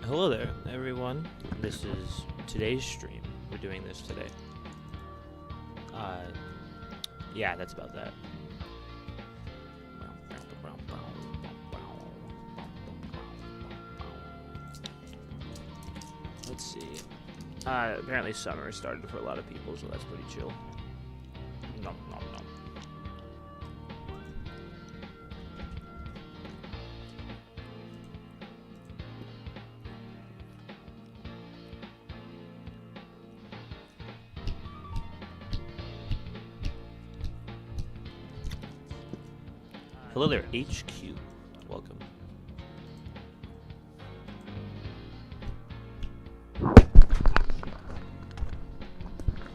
Hello there, everyone. This is today's stream. We're doing this today. Yeah, that's about that. Let's see. Apparently summer started for a lot of people, so that's pretty chill. Nom nom nom. Hello there, HQ. Welcome.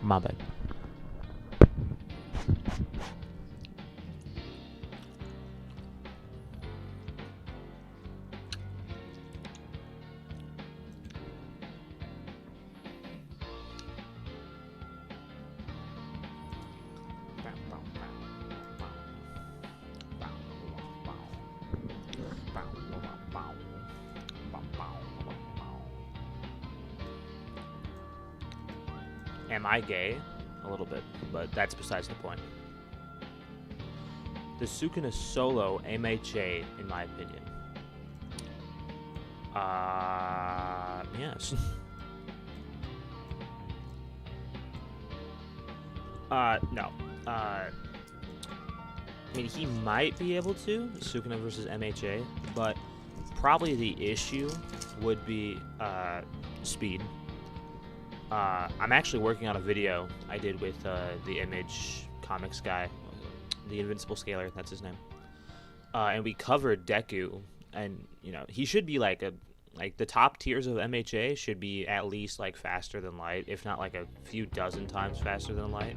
My bad. Am I gay? A little bit, but that's besides the point. The Sukuna solo MHA, in my opinion. Yes. No. I mean, he might be able to, Sukuna versus MHA, but probably the issue would be, speed. I'm actually working on a video I did with the Image Comics guy, the Invincible Scaler, that's his name. And we covered Deku, and you know he should be like the top tiers of MHA should be at least like faster than light, if not like a few dozen times faster than light.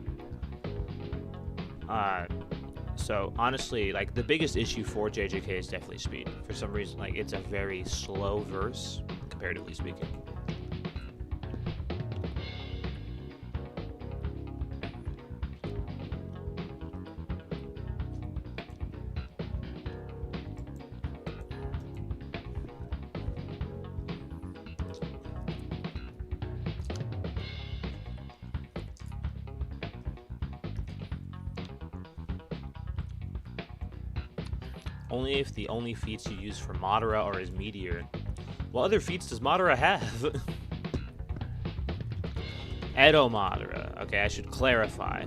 So honestly, like the biggest issue for JJK is definitely speed. For some reason, like it's a very slow verse, comparatively speaking. Only if the only feats you use for Madara are his meteor. What other feats does Madara have? Edo Madara. Okay, I should clarify.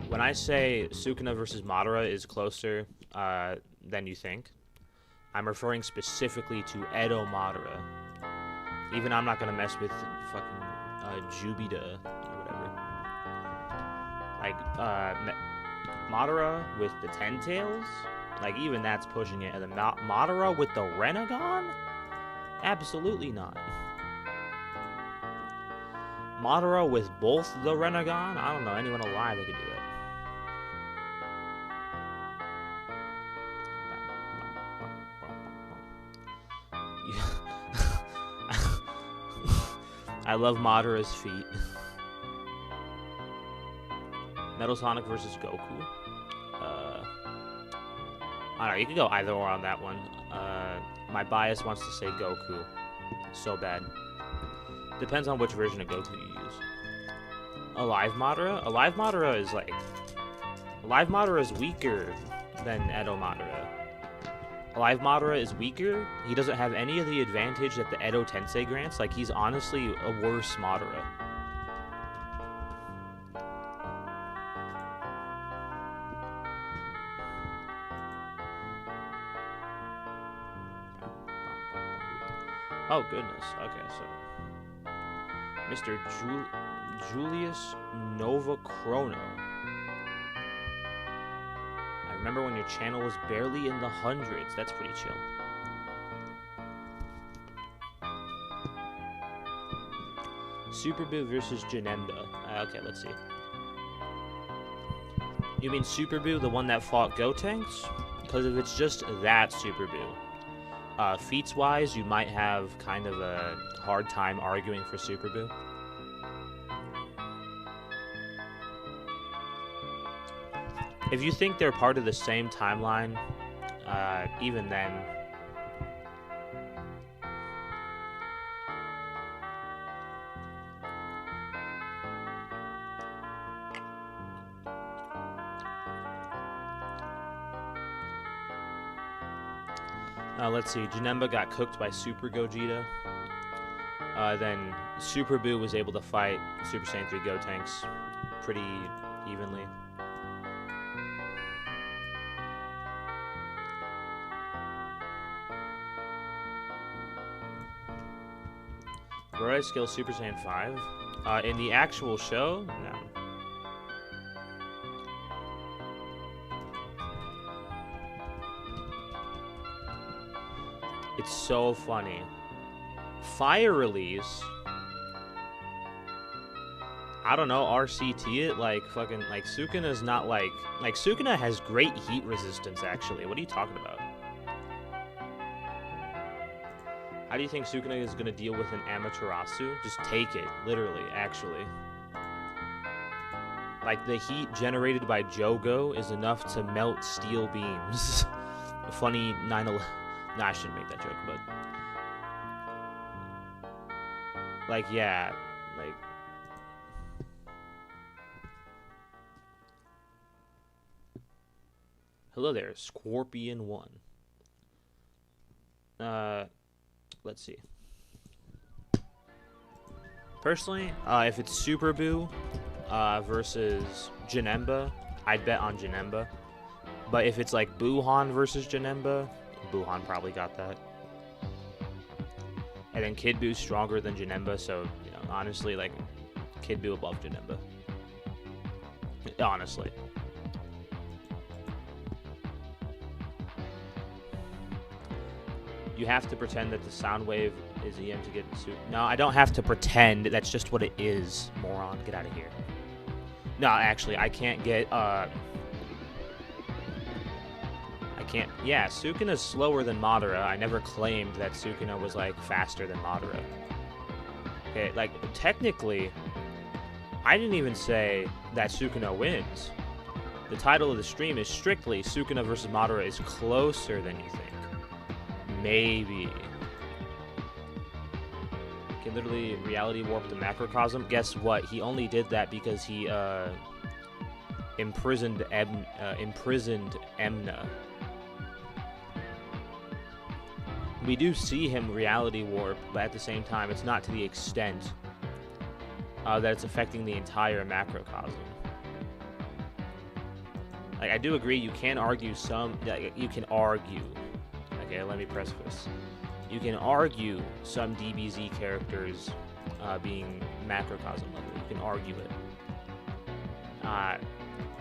When I say Sukuna versus Madara is closer than you think, I'm referring specifically to Edo Madara. Even I'm not gonna mess with fucking Jubida or whatever. Like Madara with the Ten Tails. Like, even that's pushing it. And then Madara with the Renegon? Absolutely not. Madara with both the Renegon? I don't know anyone alive that could do that. I love Madara's feet. Metal Sonic versus Goku. I don't know, you could go either or on that one. My bias wants to say Goku. So bad. Depends on which version of Goku you use. Alive Madara? Alive Madara is like... Alive Madara is weaker than Edo Madara. Alive Madara is weaker. He doesn't have any of the advantage that the Edo Tensei grants. Like, he's honestly a worse Madara. Oh, goodness. Okay, so... Mr. Julius Nova Chrono. I remember when your channel was barely in the hundreds. That's pretty chill. Super Boo versus Janemba. Okay, let's see. You mean Super Boo, the one that fought Gotenks? Because if it's just that Super Boo... feats-wise, you might have kind of a hard time arguing for Super Boo. If you think they're part of the same timeline, even then. Let's see. Janemba got cooked by Super Gogeta. Then Super Buu was able to fight Super Saiyan 3 Gotenks pretty evenly. Boros kills Super Saiyan 5. In the actual show, no. It's so funny. Fire release. I don't know, RCT it, like, fucking, like, Sukuna's not, like, Sukuna has great heat resistance, actually. What are you talking about? How do you think Sukuna is gonna deal with an Amaterasu? Just take it, literally, actually. Like, the heat generated by Jogo is enough to melt steel beams. A funny 9/11. Nah, I shouldn't make that joke, but... Like, yeah, like... Hello there, Scorpion 1. Let's see. Personally, if it's Super Buu versus Janemba, I'd bet on Janemba. But if it's like Buuhan versus Janemba, Buuhan probably got that. And then Kid Buu's stronger than Janemba, so, you know, honestly, like, Kid Buu above Janemba. Honestly. You have to pretend that the sound wave is EM to get suit. No, I don't have to pretend. That's just what it is, moron. Get out of here. No, actually, I can't get, Yeah, Sukuna's slower than Madara. I never claimed that Sukuna was, like, faster than Madara. Okay, like, technically, I didn't even say that Sukuna wins. The title of the stream is strictly Sukuna versus Madara is closer than you think. Maybe. Can literally reality warp the macrocosm. Guess what? He only did that because he imprisoned Emna. We do see him reality warp, but at the same time, it's not to the extent that it's affecting the entire macrocosm. Like, I do agree. You can argue some. You can argue. Okay, let me preface. You can argue some DBZ characters being macrocosm level. You can argue it.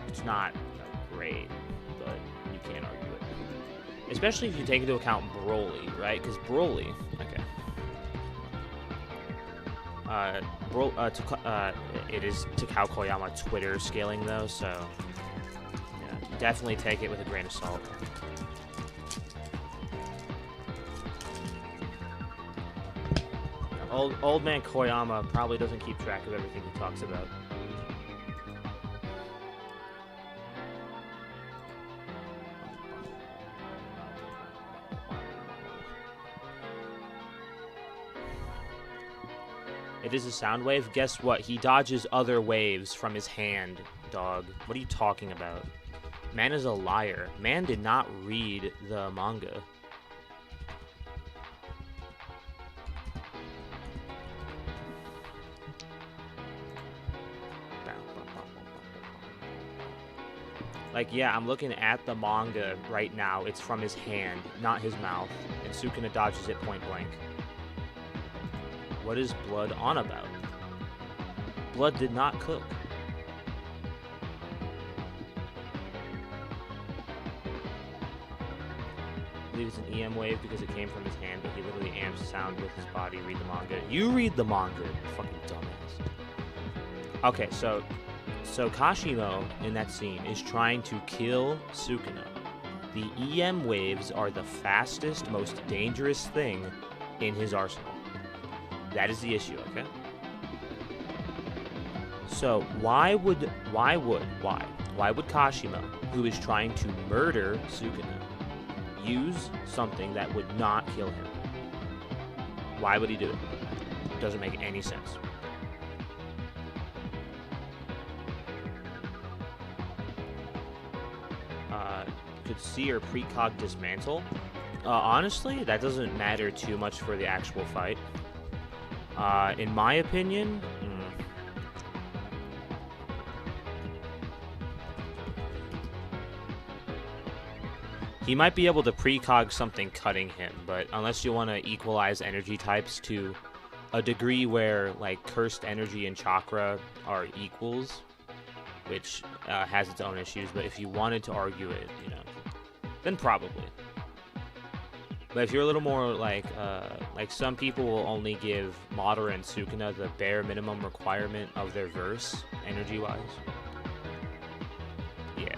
It's not great, but you can argue it. Especially if you take into account Broly, right? Because Broly, okay. It is Takao Koyama Twitter scaling though, so yeah, definitely take it with a grain of salt. Old man Koyama probably doesn't keep track of everything he talks about. It is a sound wave? Guess what? He dodges other waves from his hand, dog. What are you talking about? Man is a liar. Man did not read the manga. Like, yeah, I'm looking at the manga right now. It's from his hand, not his mouth. And Sukuna dodges it point blank. What is Blood on about? Blood did not cook. I believe it's an EM wave because it came from his hand, but he literally amps sound with his body. Read the manga. You read the manga, you fucking dumbass. Okay, so Kashimo in that scene is trying to kill Sukuna. The EM waves are the fastest, most dangerous thing in his arsenal. That is the issue, okay? So why Why would Kashima, who is trying to murder Sukuna, use something that would not kill him? Why would he do it? It doesn't make any sense. Could see or precog dismantle. Honestly, that doesn't matter too much for the actual fight. In my opinion, he might be able to precog something cutting him, but unless you want to equalize energy types to a degree where, like, cursed energy and chakra are equals, which has its own issues, but if you wanted to argue it, you know, then probably. But if you're a little more like some people will only give Madara and Sukuna the bare minimum requirement of their verse, energy-wise. Yeah.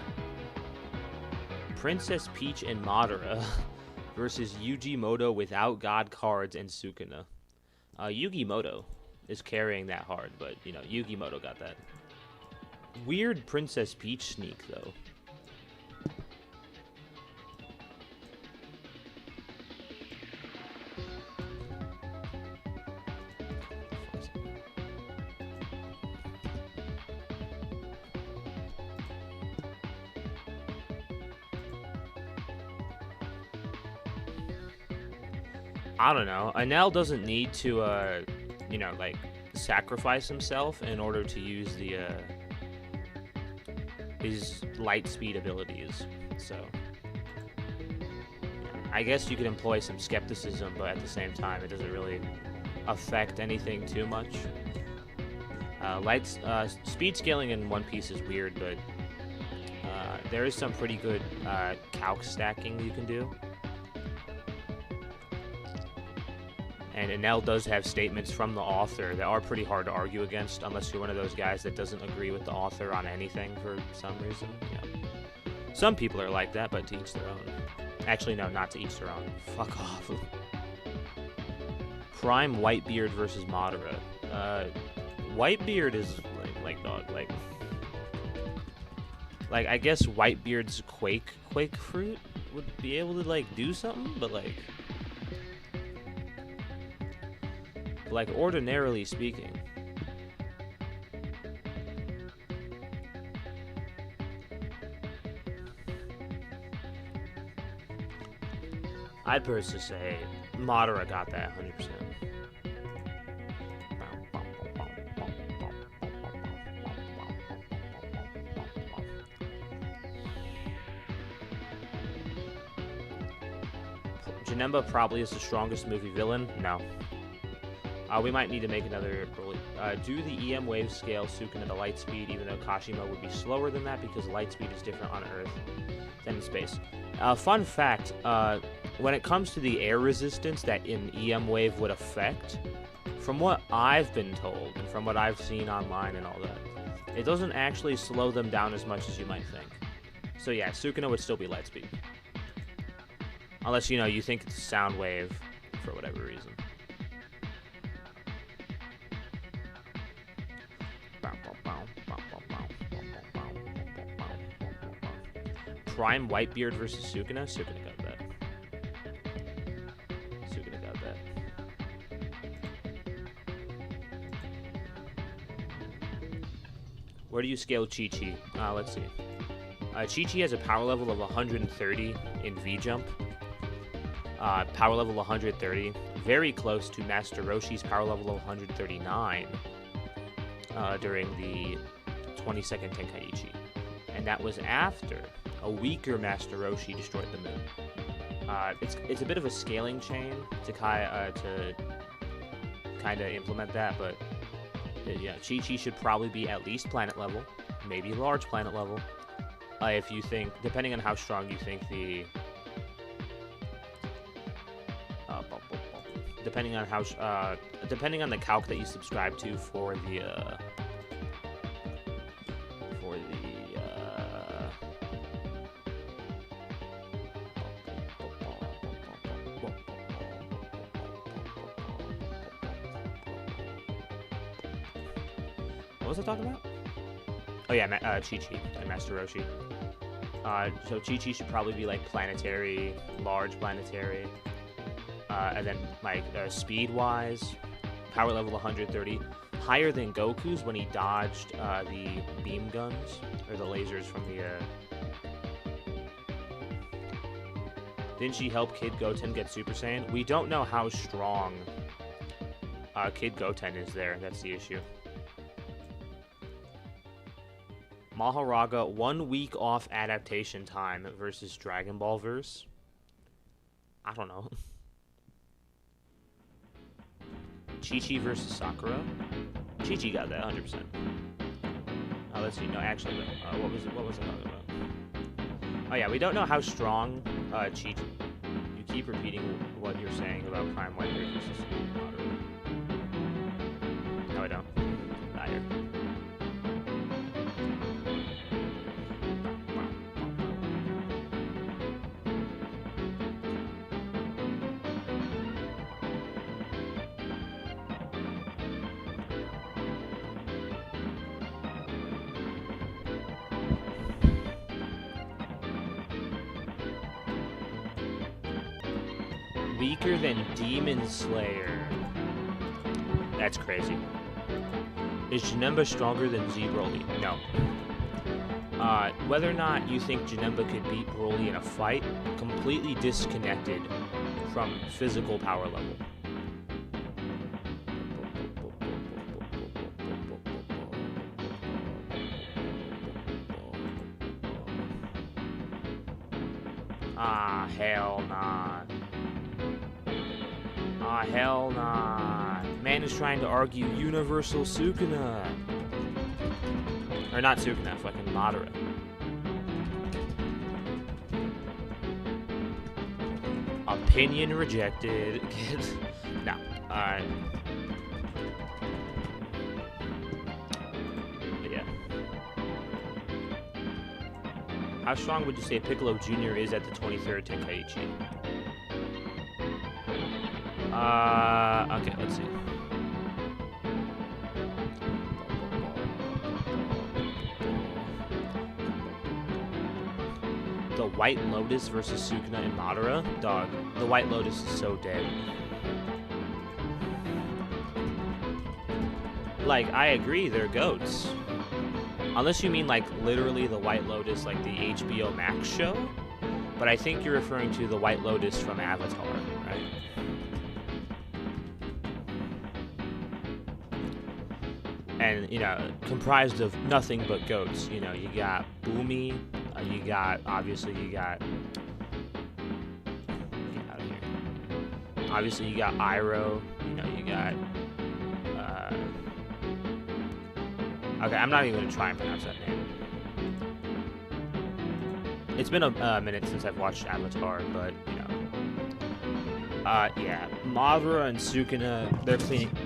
Princess Peach and Madara versus Yugi Moto without God cards and Sukuna. Yugi Moto is carrying that hard, but, you know, Yugi Moto got that. Weird Princess Peach sneak, though. I don't know. Enel doesn't need to, you know, like, sacrifice himself in order to use the, his light speed abilities. So, I guess you could employ some skepticism, but at the same time, it doesn't really affect anything too much. Speed scaling in One Piece is weird, but there is some pretty good calc stacking you can do. And Enel does have statements from the author that are pretty hard to argue against, unless you're one of those guys that doesn't agree with the author on anything for some reason. Yeah. Some people are like that, but to each their own. Actually, no, not to each their own. Fuck off. Prime Whitebeard versus Madara. Whitebeard is like dog, like I guess Whitebeard's Quake fruit would be able to like do something, but like ordinarily speaking. I'd personally say Madara got that 100%. Janemba probably is the strongest movie villain. No. We might need to make another do the EM wave scale Sukuna to light speed, even though Kashima would be slower than that because light speed is different on Earth than in space. Fun fact, when it comes to the air resistance that an EM wave would affect, from what I've been told and from what I've seen online and all that, it doesn't actually slow them down as much as you might think. So yeah, Sukuna would still be light speed. Unless, you know, you think it's a sound wave for whatever reason. Prime Whitebeard versus Sukuna? Sukuna got that. Sukuna got that. Where do you scale Chi-Chi? Let's see. Chi-Chi has a power level of 130 in V-Jump. Power level 130. Very close to Master Roshi's power level of 139 during the 22nd Tenkaichi. And that was after a weaker Master Roshi destroyed the moon. It's a bit of a scaling chain to kind of implement that, but yeah, Chi-Chi should probably be at least planet level, maybe large planet level. If you think, depending on how strong you think the, depending on the calc that you subscribe to for the what was I talking about? Oh yeah, Chi-Chi and Master Roshi. So Chi-Chi should probably be like planetary, large planetary. And then like speed-wise, power level 130. Higher than Goku's when he dodged the beam guns, or the lasers from the... Didn't she help Kid Goten get Super Saiyan? We don't know how strong Kid Goten is there. That's the issue. Maharaga, 1 week off adaptation time versus Dragon Ball verse. I don't know. Chi-Chi versus Sakura. Chi-Chi got that 100%. Let's see. No, actually, what was it talking about? Oh yeah, we don't know how strong Chi-Chi. You keep repeating what you're saying about Prime White Beard versus Madara. No, I don't. Not here. Weaker than Demon Slayer. That's crazy. Is Janemba stronger than Z Broly? No. Whether or not you think Janemba could beat Broly in a fight, completely disconnected from physical power level. Ah, hell nah. Ah, hell nah. Man is trying to argue universal Sukuna. Or not Sukuna, fucking Madara. Opinion rejected. No. Alright. But yeah. How strong would you say Piccolo Jr. is at the 23rd Tenkaichi? Okay, let's see. The White Lotus versus Sukuna and Madara? Dog, the White Lotus is so dead. Like, I agree, they're goats. Unless you mean, like, literally the White Lotus, like the HBO Max show. But I think you're referring to the White Lotus from Avatar, right? And, you know, comprised of nothing but goats. You know, you got Boomy, you got, obviously, you got... Get out of here. Obviously, you got Iroh, you know, you got... Okay, I'm not even going to try and pronounce that name. It's been a minute since I've watched Avatar, but, you know. Yeah, Madara and Sukuna, they're cleaning...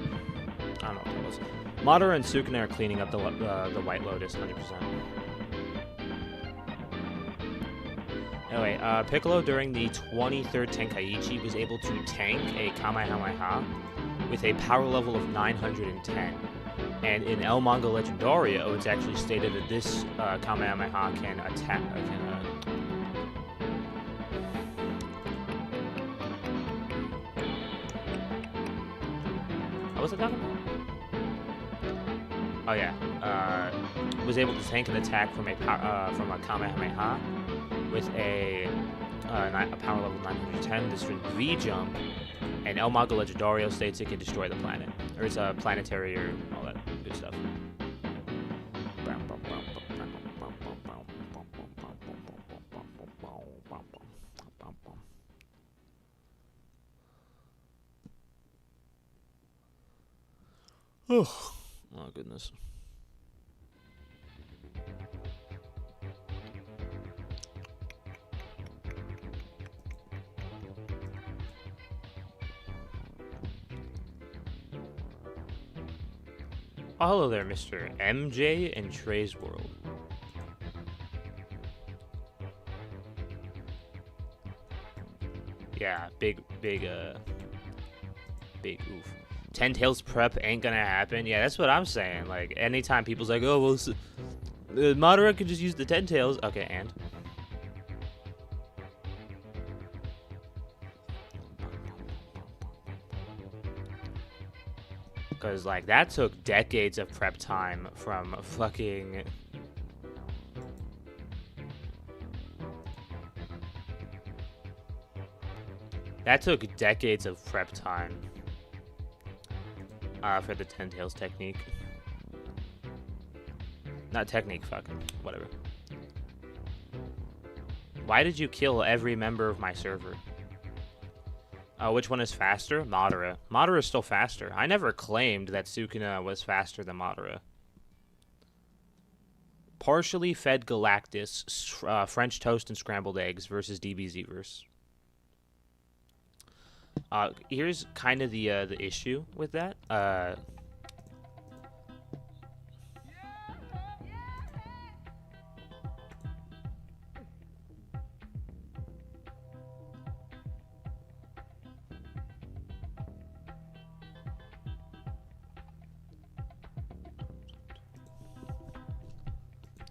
I don't know what that was. Madara and Sukuna are cleaning up the White Lotus, 100%. Anyway, Piccolo during the 23rd Tenkaichi was able to tank a Kamehameha with a power level of 910. And in El Manga Legendario, it's actually stated that this Kamehameha can attack... What was it talking about? Oh yeah, was able to tank an attack from a Kamehameha with a power level 910. This from V-Jump, and El Manga Legendario states it can destroy the planet, or it's a planetary or all that good stuff. Oh goodness. Oh, hello there, Mr. MJ and Trey's World. Yeah, big oof. 10 Tails prep ain't gonna happen. Yeah, that's what I'm saying. Like, anytime people's like, oh, well, Madara could just use the 10 tails. Okay, and because like that took decades of prep time from fucking. That took decades of prep time for the 10 tails technique. Not technique, fucking whatever. Why did you kill every member of my server? Which one is faster? Madara. Madara is still faster. I never claimed that Sukuna was faster than Madara. Partially fed Galactus, French toast and scrambled eggs versus DBZ verse. Here's kind of the issue with that.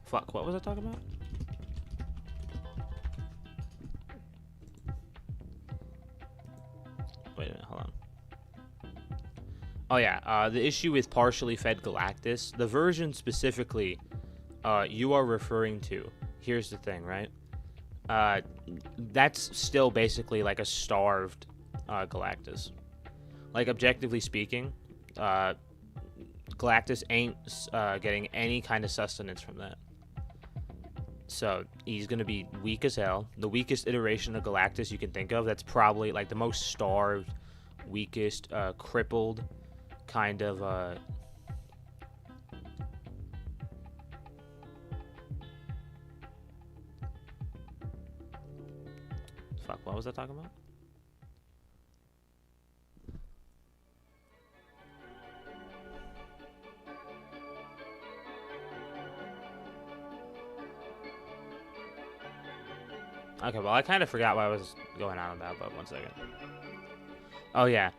Fuck, what was I talking about? Wait a minute, hold on. Oh yeah, the issue with partially fed Galactus, the version specifically you are referring to, here's the thing, right? That's still basically like a starved Galactus. Like, objectively speaking, Galactus ain't getting any kind of sustenance from that. So he's going to be weak as hell. The weakest iteration of Galactus you can think of. That's probably like the most starved, weakest, crippled kind of... Fuck, what was I talking about? Okay, well, I kind of forgot what I was going on about, but one second. Oh, yeah.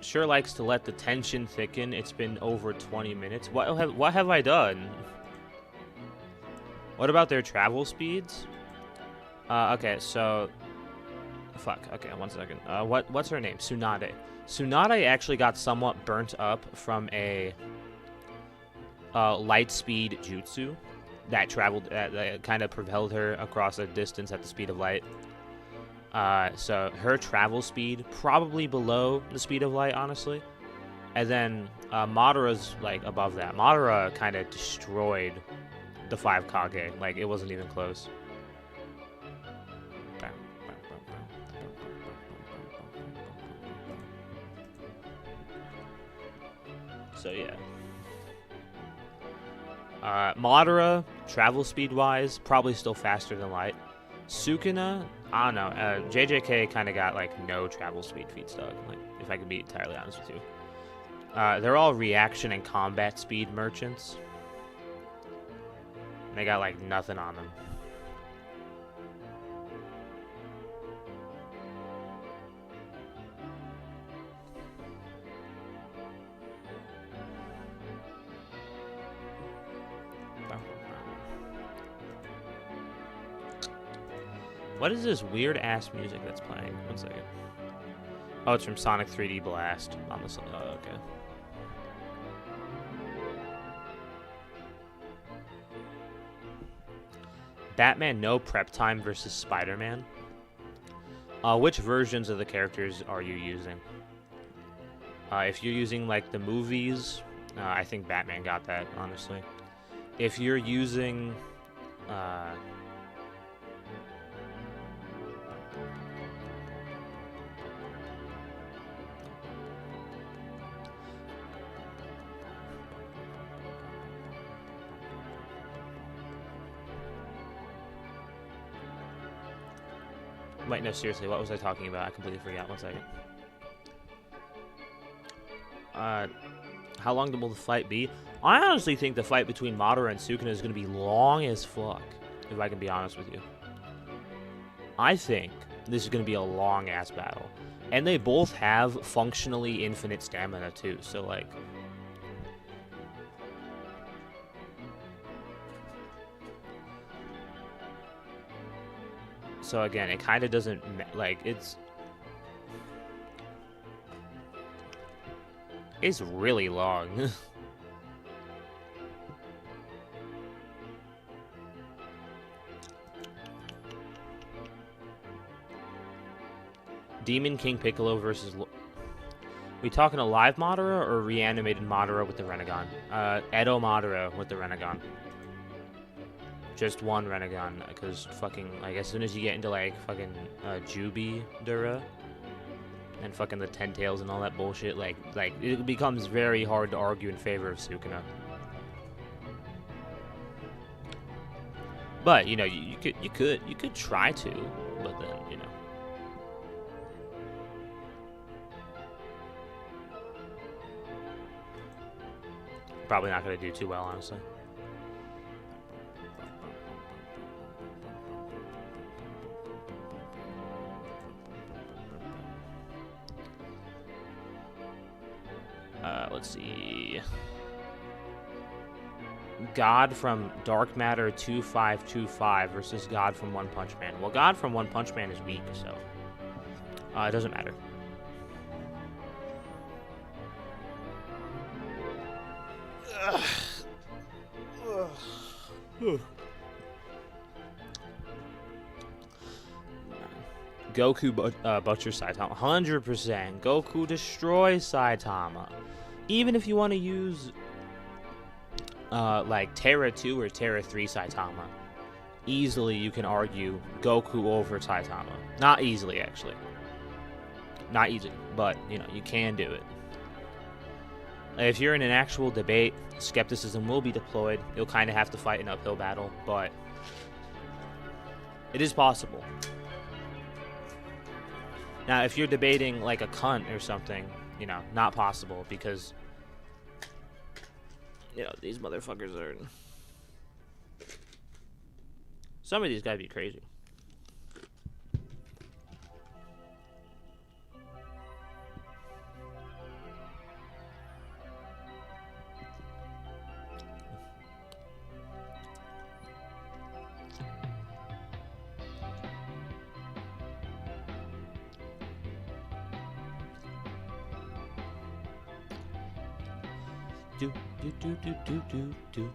Sure likes to let the tension thicken. It's been over 20 minutes. What have I done? What about their travel speeds? Okay, so... Fuck, okay, one second. What's her name? Tsunade. Tsunade actually got somewhat burnt up from a light speed jutsu that traveled, that kind of propelled her across a distance at the speed of light. So her travel speed probably below the speed of light, honestly. And then Madara's like above that. Madara kind of destroyed the 5 Kage. Like, it wasn't even close. So yeah. Madara, travel speed wise, probably still faster than light. Sukuna, I don't know. JJK kind of got like no travel speed feats, dog. Like, if I could be entirely honest with you. They're all reaction and combat speed merchants. And they got like nothing on them. What is this weird ass music that's playing? One second. Oh, it's from Sonic 3D Blast. On this. Oh, okay. Batman no prep time versus Spider-Man. Which versions of the characters are you using? If you're using like the movies, I think Batman got that, honestly. If you're using wait, no, seriously, what was I talking about? I completely forgot. One second. How long will the fight be? I honestly think the fight between Madara and Sukuna is going to be long as fuck, if I can be honest with you. I think this is going to be a long-ass battle. And they both have functionally infinite stamina, too. So, like... So, again, it kind of doesn't... Like, it's... It's really long. Demon King Piccolo versus... We talking a live Madara or reanimated Madara with the Renegon? Edo Madara with the Renegon. Just one Renegon, because fucking, like, as soon as you get into, like, fucking, Jubi Dura, and fucking the Ten Tails and all that bullshit, like, it becomes very hard to argue in favor of Sukuna. But, you know, you could try to, but then, you know. Probably not going to do too well, honestly. Let's see. God from Dark Matter 2525 versus God from One Punch Man. Well, God from One Punch Man is weak, so it doesn't matter. Goku butchers Saitama. 100%. Goku destroys Saitama. Even if you want to use like Terra 2 or Terra 3 Saitama, easily you can argue Goku over Saitama. Not easily, actually. Not easy, but, you know, you can do it. If you're in an actual debate, skepticism will be deployed. You'll kind of have to fight an uphill battle, but it is possible. Now, if you're debating like a cunt or something, you know, not possible, because, you know, these motherfuckers are... Some of these gotta be crazy. Do do do do do do do.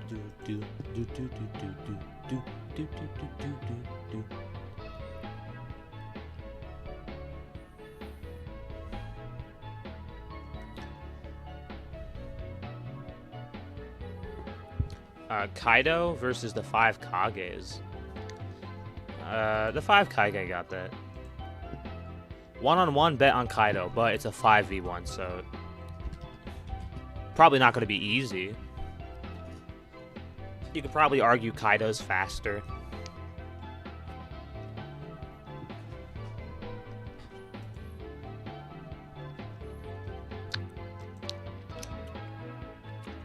Do do do do do do do do do do do do. Kaido versus the 5 Kages. The 5 Kage got that. One-on-one bet on Kaido, but it's a 5v1, so probably not going to be easy. You could probably argue Kaido's faster.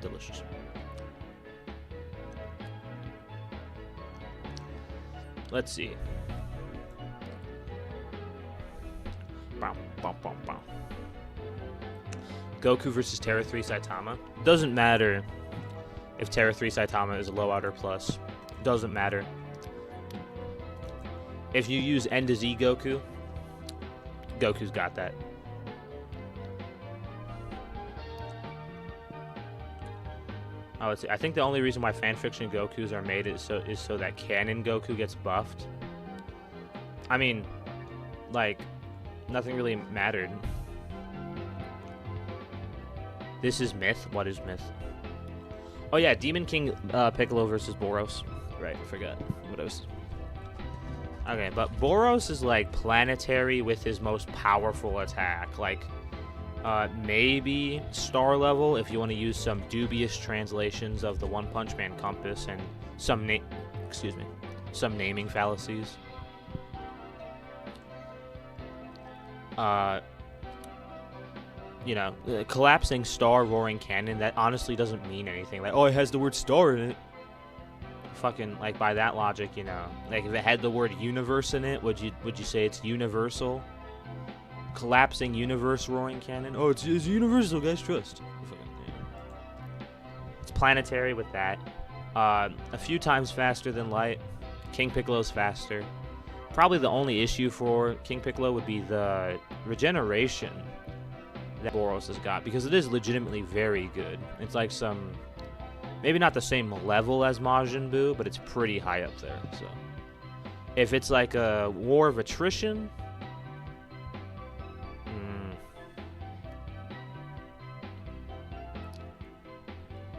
Delicious. Let's see. Goku versus Terra 3 Saitama. Doesn't matter if Terra 3 Saitama is a low out or plus. Doesn't matter. If you use N to Z Goku, Goku's got that. I think the only reason why fanfiction Gokus are made is so that canon Goku gets buffed. I mean, like, nothing really mattered. This is myth. What is myth? Oh yeah, Demon King Piccolo versus Boros. Right, I forgot what I was. Okay, but Boros is like planetary with his most powerful attack. Like, maybe star level if you want to use some dubious translations of the One Punch Man compass and some naming fallacies. you know, collapsing star roaring cannon, that honestly doesn't mean anything. Like, oh, it has the word star in it. Fucking, like, by that logic, you know, like, if it had the word universe in it, would you say it's universal? Collapsing universe roaring cannon? Oh, it's universal, guys, trust. It's planetary with that. A few times faster than light. King Piccolo's faster. Probably the only issue for King Piccolo would be the regeneration that Boros has got, because it is legitimately very good. It's like some, maybe not the same level as Majin Buu, but it's pretty high up there. So if it's like a war of attrition,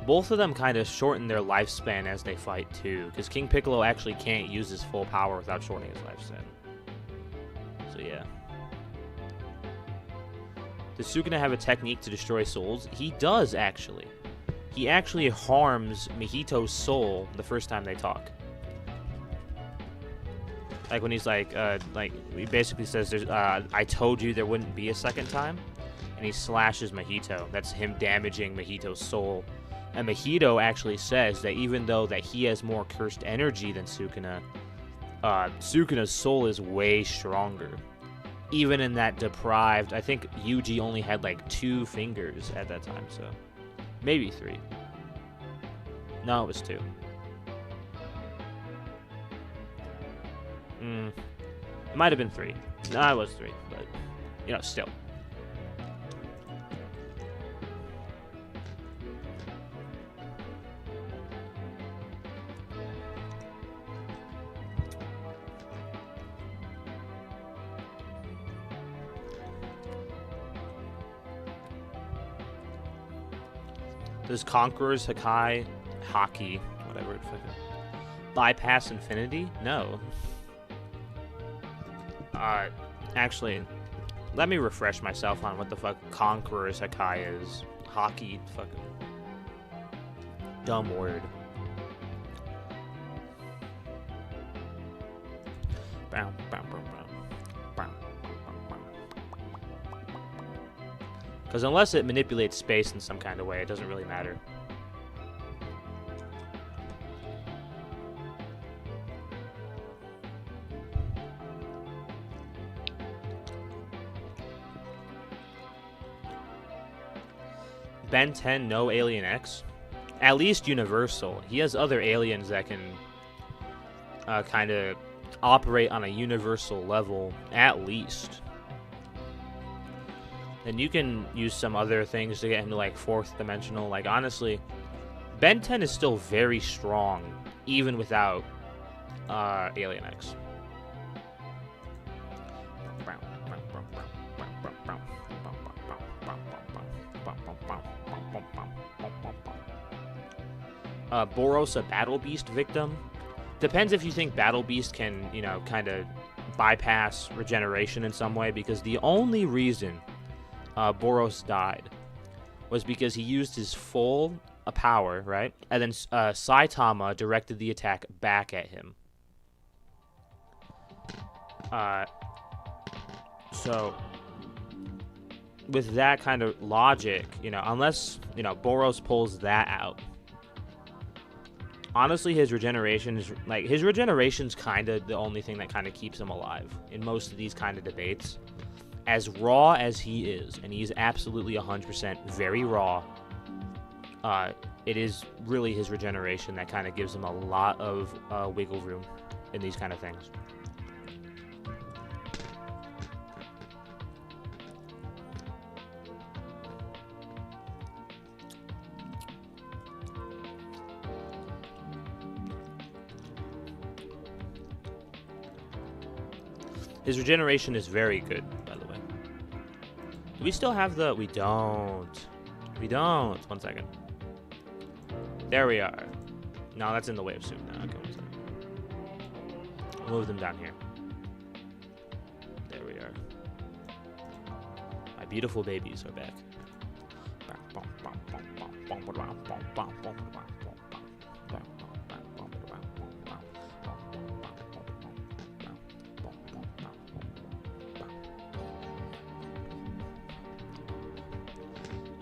both of them kind of shorten their lifespan as they fight too, because King Piccolo actually can't use his full power without shortening his lifespan. So yeah. Does Sukuna have a technique to destroy souls? He does, actually. He actually harms Mahito's soul the first time they talk. Like when he's like he basically says, "There's, I told you there wouldn't be a second time," and he slashes Mahito. That's him damaging Mahito's soul. And Mahito actually says that even though that he has more cursed energy than Sukuna, Sukuna's soul is way stronger. Even in that deprived, I think Yuji only had like 2 fingers at that time, so maybe 3. No, it was 2. It might have been 3. No, it was 3, but you know, still. Does Conqueror's Haki, whatever it fucking, bypass infinity? No. Actually, let me refresh myself on what the fuck Conqueror's Haki is. Haki, fucking dumb word. Because unless it manipulates space in some kind of way, it doesn't really matter. Ben 10, no Alien X? At least Universal. He has other aliens that can kind of operate on a universal level, at least. And you can use some other things to get him to like 4th dimensional. Like honestly, Ben 10 is still very strong, even without Alien X. Boros, a Battle Beast victim? Depends if you think Battle Beast can, you know, kind of bypass regeneration in some way, because the only reason Boros died was because he used his full power, right? And then Saitama directed the attack back at him. So with that kind of logic, you know, unless, you know, Boros pulls that out, honestly, his regeneration is, like, his regeneration's kind of the only thing that kind of keeps him alive in most of these kind of debates. As raw as he is, and he's absolutely 100% very raw, it is really his regeneration that kind of gives him a lot of wiggle room in these kind of things. His regeneration is very good, by the way. Do we still have the... We don't. We don't. 1 second. There we are. No, that's in the way of soup now. Okay, 1 second. Move them down here. There we are. My beautiful babies are back.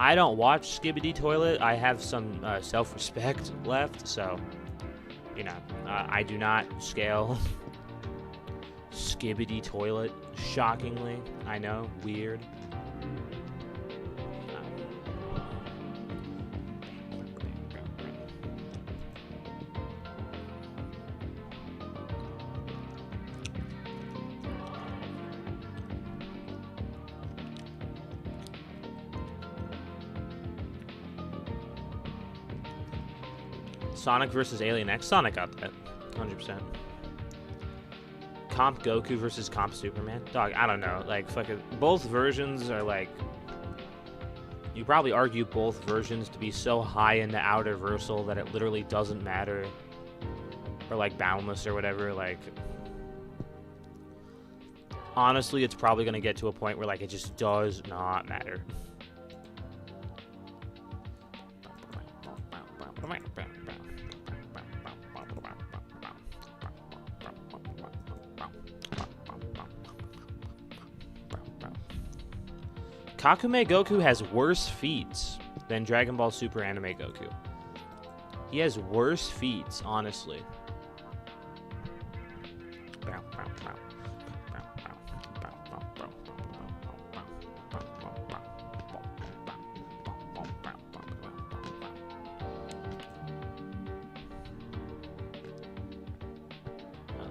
I don't watch Skibidi Toilet. I have some self-respect left, so, you know, I do not scale Skibidi Toilet, shockingly. I know, weird. Sonic versus Alien X. Sonic got that. 100%. Comp Goku versus Comp Superman. Dog, I don't know. Like, fucking, both versions are like... You probably argue both versions to be so high into outer versal that it literally doesn't matter. Or, like, boundless or whatever. Like... Honestly, it's probably going to get to a point where, like, it just does not matter. Kakume Goku has worse feats than Dragon Ball Super Anime Goku. He has worse feats, honestly.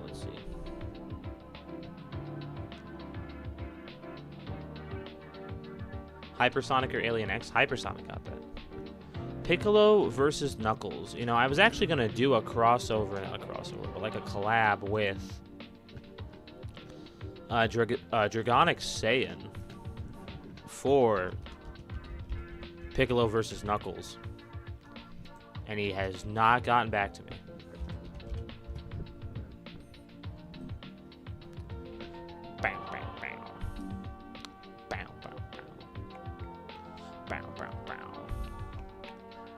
Let's see. Hypersonic or Alien X? Hypersonic got that. Piccolo versus Knuckles. You know, I was actually going to do a crossover, not a crossover, but like a collab with Dragonic Saiyan for Piccolo versus Knuckles. And he has not gotten back to me. Bang, bang, bang. Bang, bang, bang. Bang, bang, bang.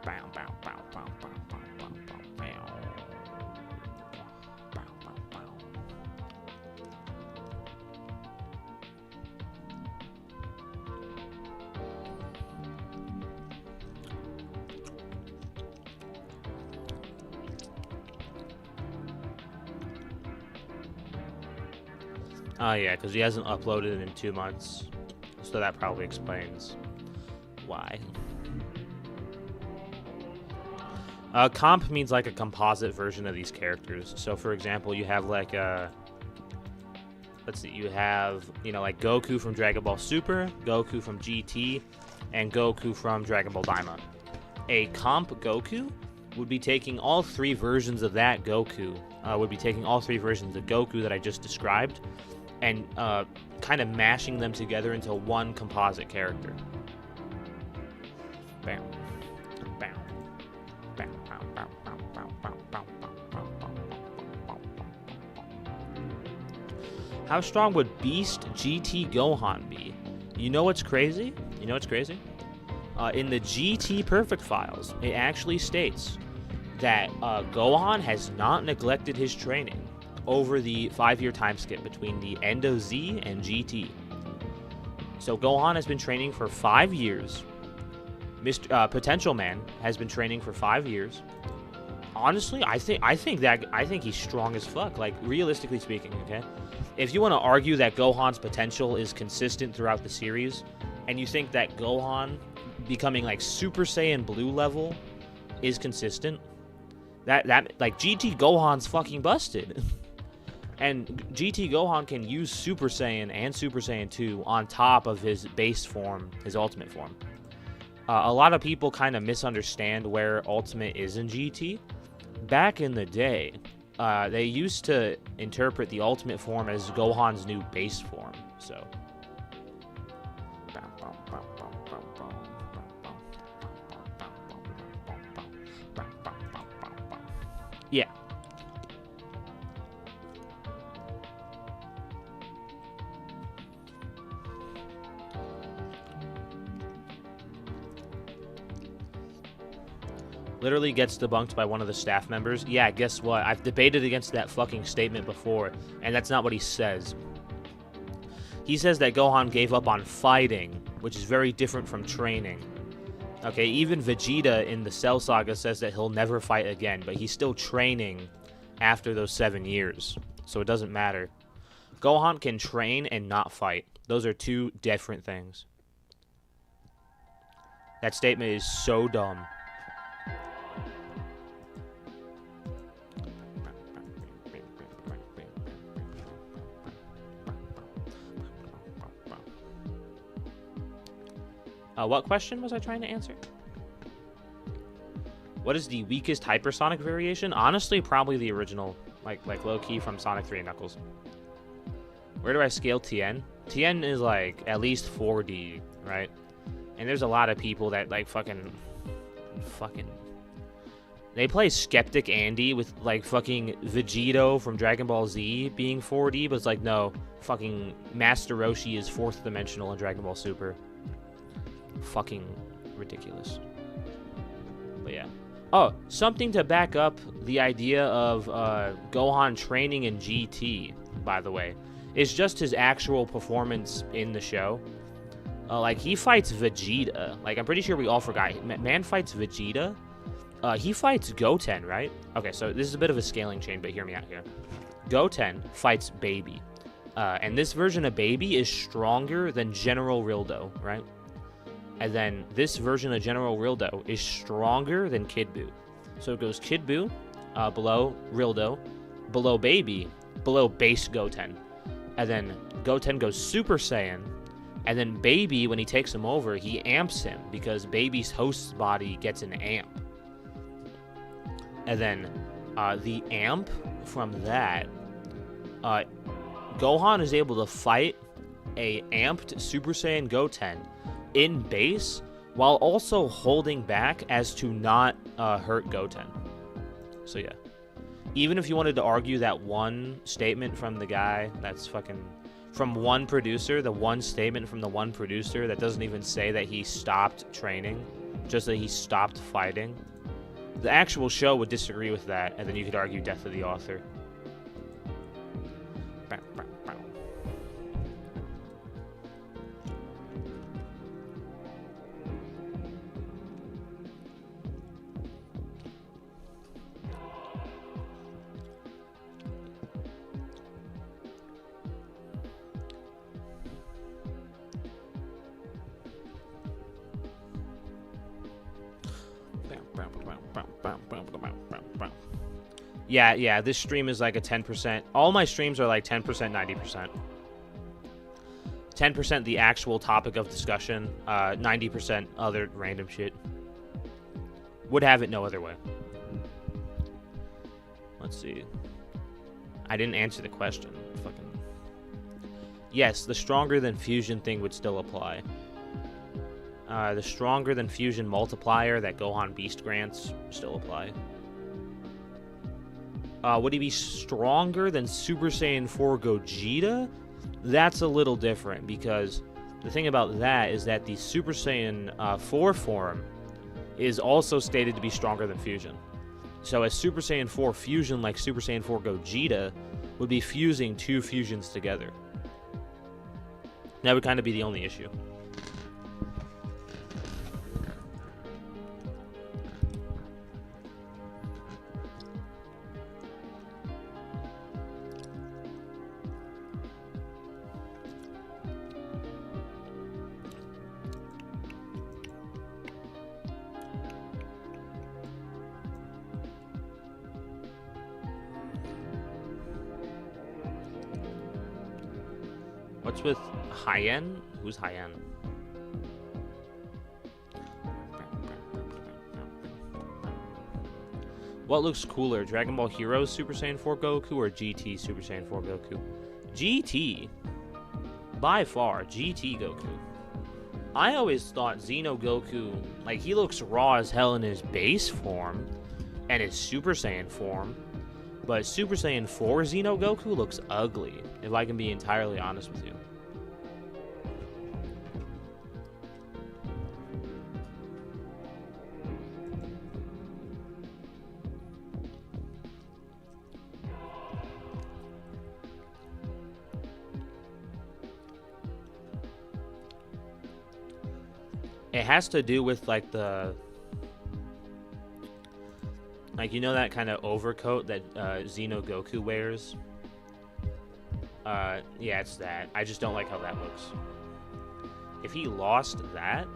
Bang, bang, bang, bang, bang, bang, bang, bang, bang. Bang, bang, bang. Oh yeah, because he hasn't uploaded in 2 months, so that probably explains why. Comp means like a composite version of these characters. So for example, you have like a, let's see, you have, you know, like Goku from Dragon Ball Super, Goku from GT, and Goku from Dragon Ball Daima. A comp Goku would be taking all 3 versions of that Goku, would be taking all 3 versions of Goku that I just described, and kind of mashing them together into one composite character. Bam. Bam. Bam. Bam. Bam. Bam. Bam. Bam. Bam. Bam. Bam. How strong would Beast GT Gohan be? You know what's crazy? You know what's crazy? In the GT Perfect files, it actually states that Gohan has not neglected his training over the 5-year time skip between the end of Z and GT. So Gohan has been training for 5 years. Mr. Potential Man has been training for 5 years. Honestly, I think he's strong as fuck. Like, realistically speaking, okay? If you want to argue that Gohan's potential is consistent throughout the series, and you think that Gohan becoming like Super Saiyan Blue level is consistent, that like GT Gohan's fucking busted. And GT Gohan can use Super Saiyan and Super Saiyan 2 on top of his base form, his ultimate form. A lot of people kind of misunderstand where Ultimate is in GT. Back in the day, they used to interpret the Ultimate form as Gohan's new base form, so... Yeah. Literally gets debunked by one of the staff members. Yeah, guess what? I've debated against that fucking statement before, and that's not what he says. He says that Gohan gave up on fighting, which is very different from training. Okay, even Vegeta in the Cell Saga says that he'll never fight again, but he's still training after those 7 years, so it doesn't matter. Gohan can train and not fight. Those are two different things. That statement is so dumb. What question was I trying to answer? What is the weakest hypersonic variation? Honestly, probably the original, like low-key from Sonic 3 and Knuckles. Where do I scale Tien? Tien is like at least 4D, right? And there's a lot of people that like fucking they play Skeptic Andy with like fucking Vegito from Dragon Ball Z being 4D, but it's like no, fucking Master Roshi is 4th dimensional in Dragon Ball Super. Fucking ridiculous. But yeah. Oh, something to back up the idea of Gohan training in GT, by the way, is just his actual performance in the show. Like, he fights Vegeta. Like, I'm pretty sure we all forgot. Man fights Vegeta. He fights Goten, right? Okay, so this is a bit of a scaling chain, but hear me out here. Goten fights Baby. And this version of Baby is stronger than General Rildo, right? And then this version of General Rildo is stronger than Kid Buu. So it goes Kid Buu, below Rildo, below Baby, below base Goten. And then Goten goes Super Saiyan. And then Baby, when he takes him over, he amps him because Baby's host's body gets an amp. And then the amp from that, Gohan is able to fight a amped Super Saiyan Goten in base while also holding back as to not hurt Goten. So yeah, even if you wanted to argue that one statement from the guy that's fucking from one producer, the one statement from the one producer that doesn't even say that he stopped training, just that he stopped fighting, the actual show would disagree with that, and then you could argue death of the author. Yeah, this stream is like a 10%. All my streams are like 10%, 90%. 10% the actual topic of discussion, 90% other random shit. Would have it no other way. Let's see. I didn't answer the question. Fucking. Yes, the stronger than fusion thing would still apply. The stronger than fusion multiplier that Gohan Beast grants still apply. Would he be stronger than Super Saiyan 4 Gogeta? That's a little different, because the thing about that is that the Super Saiyan 4 form is also stated to be stronger than Fusion. So a Super Saiyan 4 fusion like Super Saiyan 4 Gogeta would be fusing two fusions together. That would kind of be the only issue. What's with Hyen? Who's Hyen? What looks cooler, Dragon Ball Heroes Super Saiyan 4 Goku or GT Super Saiyan 4 Goku? GT. By far, GT Goku. I always thought Xeno Goku, like, he looks raw as hell in his base form and his Super Saiyan form. But Super Saiyan 4 Xeno Goku looks ugly, if I can be entirely honest with you. It has to do with like the, like, you know that kind of overcoat that Xeno Goku wears? Yeah, it's that. I just don't like how that looks. If he lost that,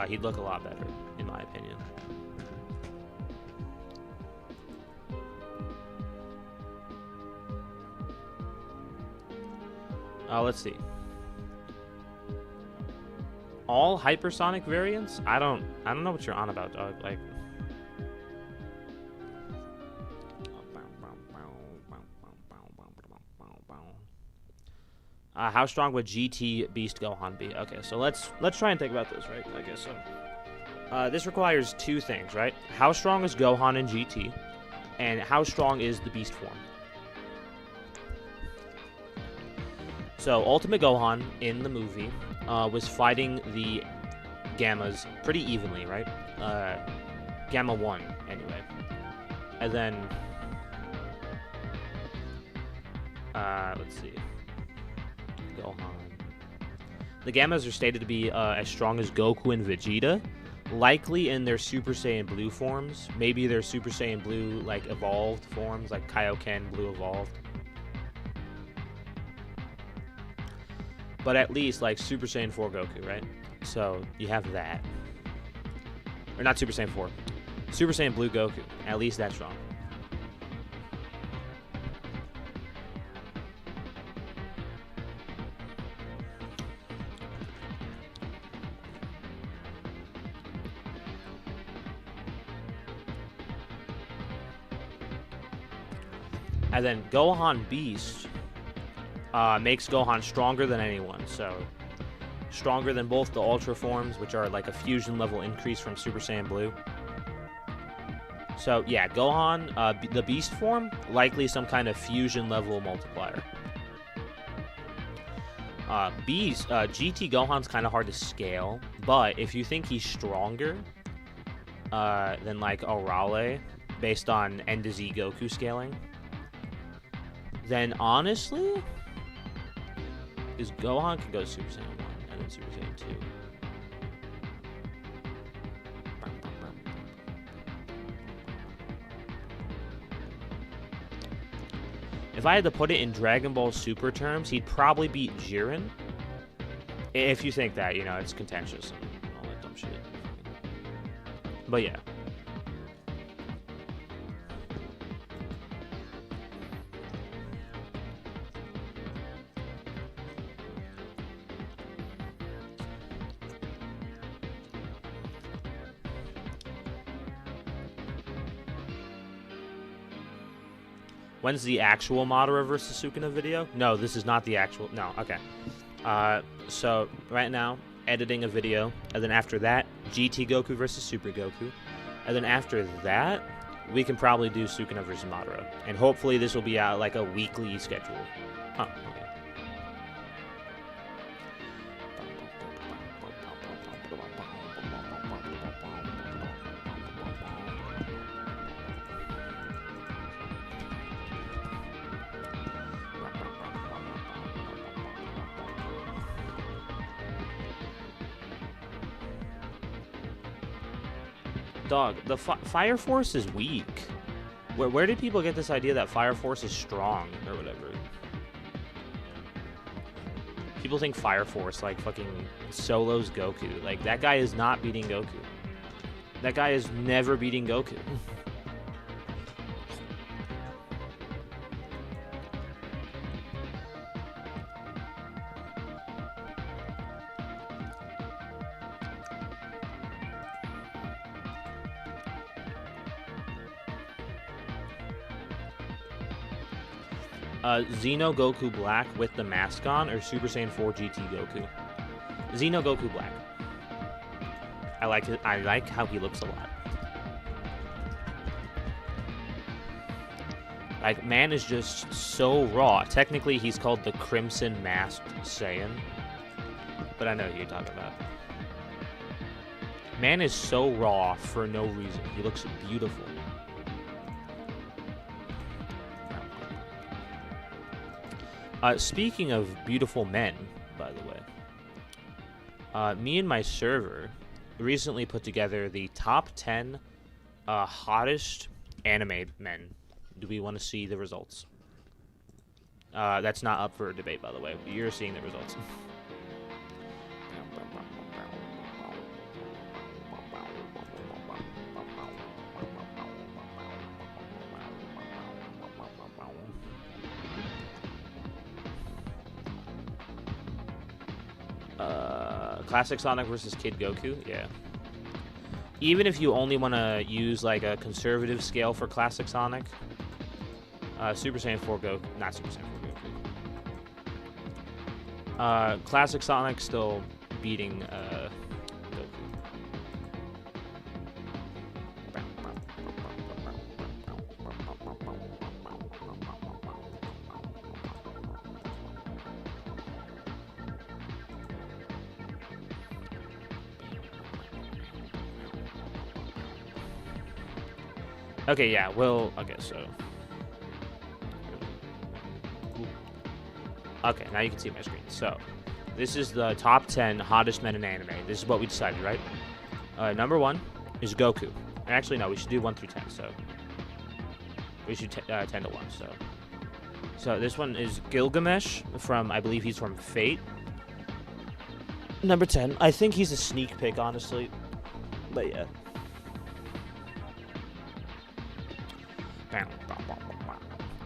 he'd look a lot better, in my opinion. Let's see. All hypersonic variants? I don't know what you're on about, dog. Like, how strong would GT Beast Gohan be? Okay, so let's try and think about this, right? Okay, so this requires two things, right? How strong is Gohan in GT, and how strong is the Beast form? So Ultimate Gohan in the movie was fighting the Gammas pretty evenly, right? Gamma 1, anyway. And then, let's see. Gohan. The Gammas are stated to be as strong as Goku and Vegeta, likely in their Super Saiyan Blue forms. Maybe their Super Saiyan Blue, like, evolved forms, like Kaioken Blue evolved. But at least, like, Super Saiyan 4 Goku, right? So, you have that. Or not Super Saiyan 4. Super Saiyan Blue Goku. At least that's strong. And then Gohan Beast makes Gohan stronger than anyone. So, stronger than both the Ultra forms, which are like a fusion level increase from Super Saiyan Blue. So, yeah, Gohan, the Beast form, likely some kind of fusion level multiplier. GT Gohan's kind of hard to scale, but if you think he's stronger than like Arale, based on N to Z Goku scaling, then honestly, is Gohan can go Super Saiyan 1 and then Super Saiyan 2. If I had to put it in Dragon Ball Super terms, he'd probably beat Jiren. If you think that, you know, it's contentious and all that dumb shit. But yeah. When's the actual Madara versus Sukuna video? No, this is not the actual. No, okay. So right now, editing a video, and then after that, GT Goku versus Super Goku, and then after that, we can probably do Sukuna versus Madara, and hopefully this will be like a weekly schedule. Huh. Okay. Dog, the Fire Force is weak. Where did people get this idea that Fire Force is strong or whatever? People think Fire Force like fucking solos Goku. Like, that guy is not beating Goku. That guy is never beating Goku. Xeno Goku Black with the mask on, or Super Saiyan 4 GT Goku? Xeno Goku Black. I like it. I like how he looks a lot. Like, man is just so raw. Technically, he's called the Crimson Masked Saiyan, but I know who you're talking about. Man is so raw for no reason. He looks beautiful. Speaking of beautiful men, by the way, Me and my server recently put together the top 10 hottest anime men. Do we want to see the results? That's not up for debate, by the way. You're seeing the results. Classic Sonic versus Kid Goku, yeah. Even if you only want to use like a conservative scale for Classic Sonic, Super Saiyan 4 Goku, not Super Saiyan 4 Goku. Classic Sonic still beating Goku. Okay, yeah, well, okay, so... Okay, now you can see my screen. So, this is the top 10 hottest men in anime. This is what we decided, right? Number 1 is Goku. Actually, no, we should do 1 through 10, so... We should 10 to 1, so... So, this one is Gilgamesh from, I believe he's from Fate. Number 10. I think he's a sneak pick, honestly. But, yeah.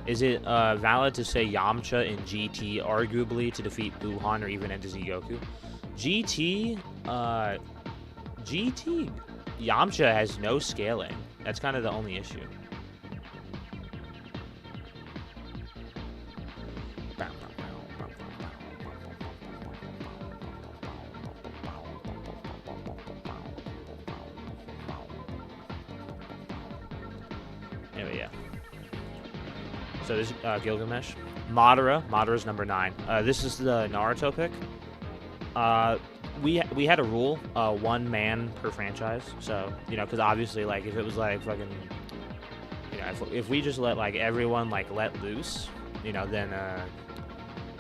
Is it valid to say Yamcha in GT arguably to defeat Gohan or even Enter Z Goku? GT, Yamcha has no scaling. That's kind of the only issue. Anyway, yeah. So this is Gilgamesh. Madara's number 9. This is the Naruto pick. We had a rule, 1 man per franchise. So, you know, because obviously, like, if it was like fucking, you know, if we just let like everyone like let loose, you know, then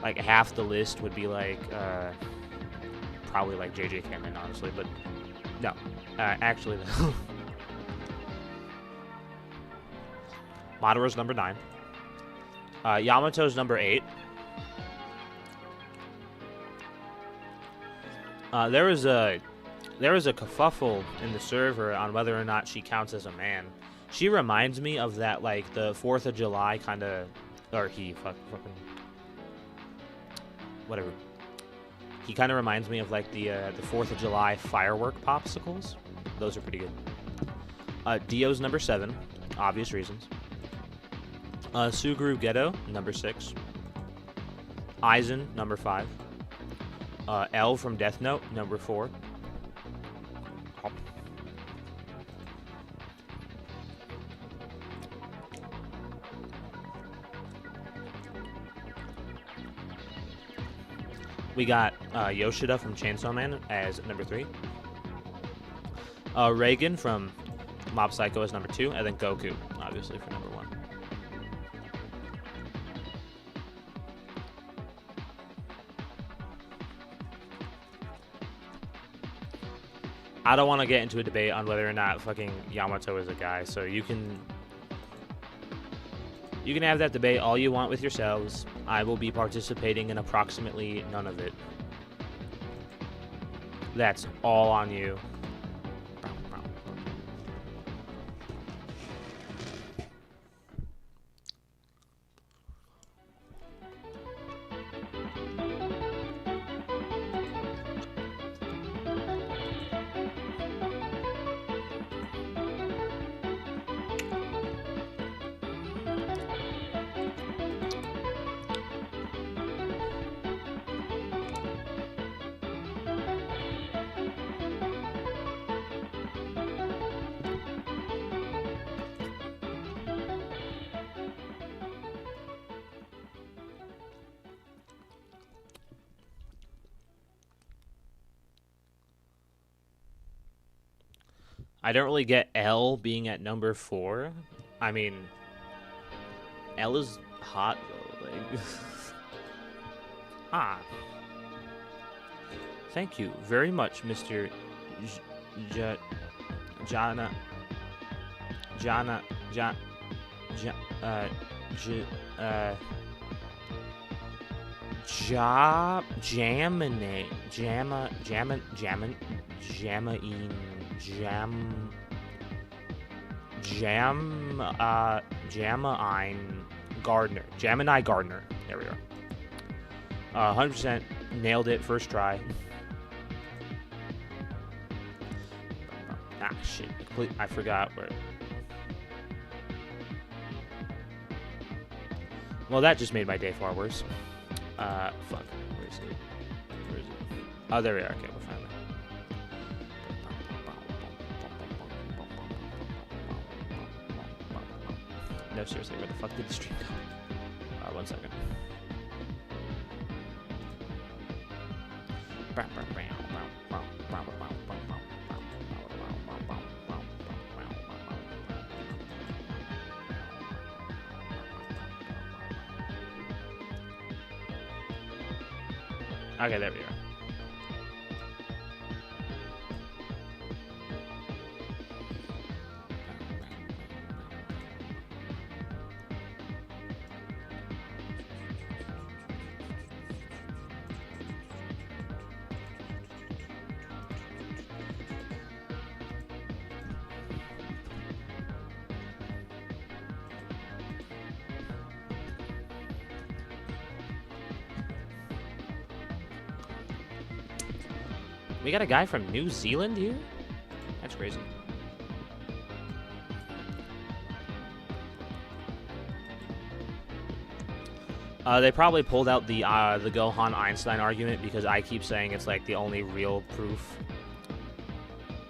like half the list would be like probably like JJ Cameron, honestly. But no, actually, no. Madara's number 9. Yamato's number 8. There was a kerfuffle in the server on whether or not she counts as a man. She reminds me of that, like, the 4th of July kind of, or fucking, whatever. He kind of reminds me of, like, the 4th of July firework popsicles. Those are pretty good. Dio's number 7, obvious reasons. Suguru Geto, number 6. Aizen, number 5. L from Death Note, number 4. We got Yoshida from Chainsaw Man as number 3. Reagan from Mob Psycho as number 2, and then Goku, obviously, for number 1. I don't want to get into a debate on whether or not fucking Yamato is a guy, so you can have that debate all you want with yourselves. I will be participating in approximately none of it. That's all on you. I don't really get L being at number 4. I mean, L is hot though. Like, Thank you very much, Mr. J Jana Jana Jan J Ja Jamine Jamma Jammin Jammin Jammaine Jam Jam Jammaine Gardner. Gemini Gardner. There we are. 100% nailed it first try. Ah shit. I forgot where. Well, that just made my day far worse. Fuck. Where is it? Where is it? Oh, there we are. Okay, we're fine. No, seriously, where the fuck did the stream go? 1 second. Okay, there we are. We got a guy from New Zealand here? That's crazy. They probably pulled out the Gohan Einstein argument because I keep saying it's like the only real proof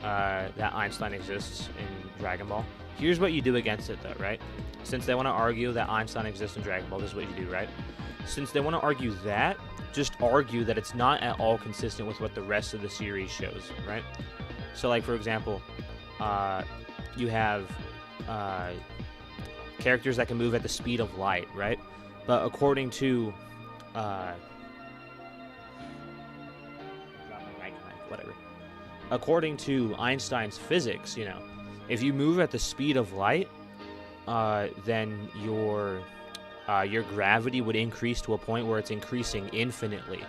that Einstein exists in Dragon Ball. Here's what you do against it though, right? Since they want to argue that Einstein exists in Dragon Ball, this is what you do, right? Since they want to argue that, just argue that it's not at all consistent with what the rest of the series shows, right? So, like, for example, you have characters that can move at the speed of light, right? But according to... whatever. According to Einstein's physics, you know, if you move at the speed of light, then your gravity would increase to a point where it's increasing infinitely,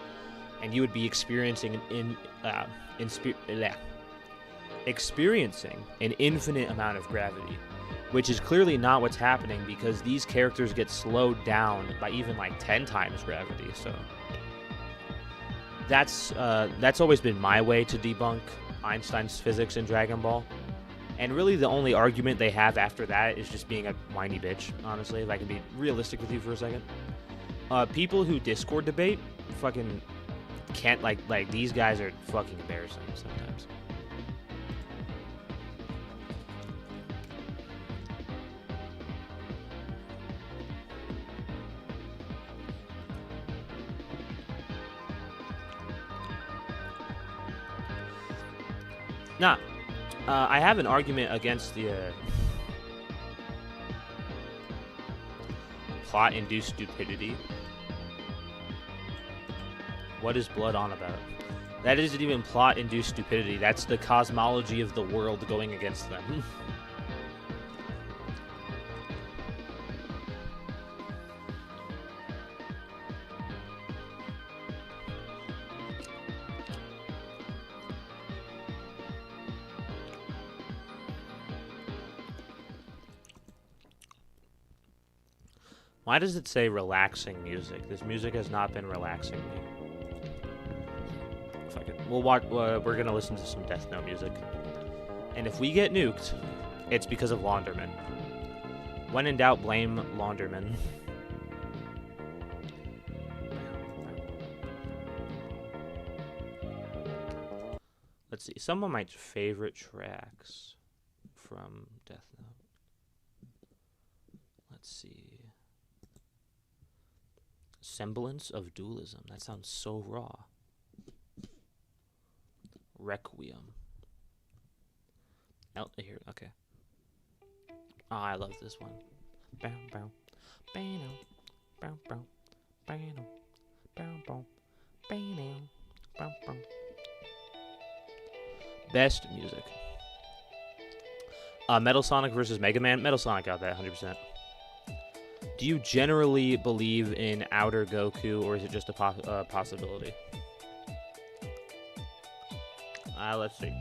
and you would be experiencing experiencing an infinite amount of gravity, which is clearly not what's happening because these characters get slowed down by even like 10 times gravity. So that's always been my way to debunk Einstein's physics in Dragon Ball. And really the only argument they have after that is just being a whiny bitch, honestly, if I can be realistic with you for a second. People who Discord debate fucking can't, like these guys are fucking embarrassing sometimes. Nah. I have an argument against the plot-induced stupidity. What is Blood on about? That isn't even plot-induced stupidity. That's the cosmology of the world going against them. Why does it say relaxing music? This music has not been relaxing me. Fuck it. We'll watch, we're gonna listen to some Death Note music. And if we get nuked, it's because of Launderman. When in doubt, blame Launderman. Let's see. Some of my favorite tracks from Death Note. Let's see. Semblance of Dualism. That sounds so raw. Requiem. Oh, here. Okay. Oh, I love this one. Bow, bow, bow, bow, bow, bow, bow, bow, bow, bow, bow, Best music. Metal Sonic versus Mega Man. Metal Sonic got that 100%. Do you generally believe in Outer Goku, or is it just a possibility? Let's see.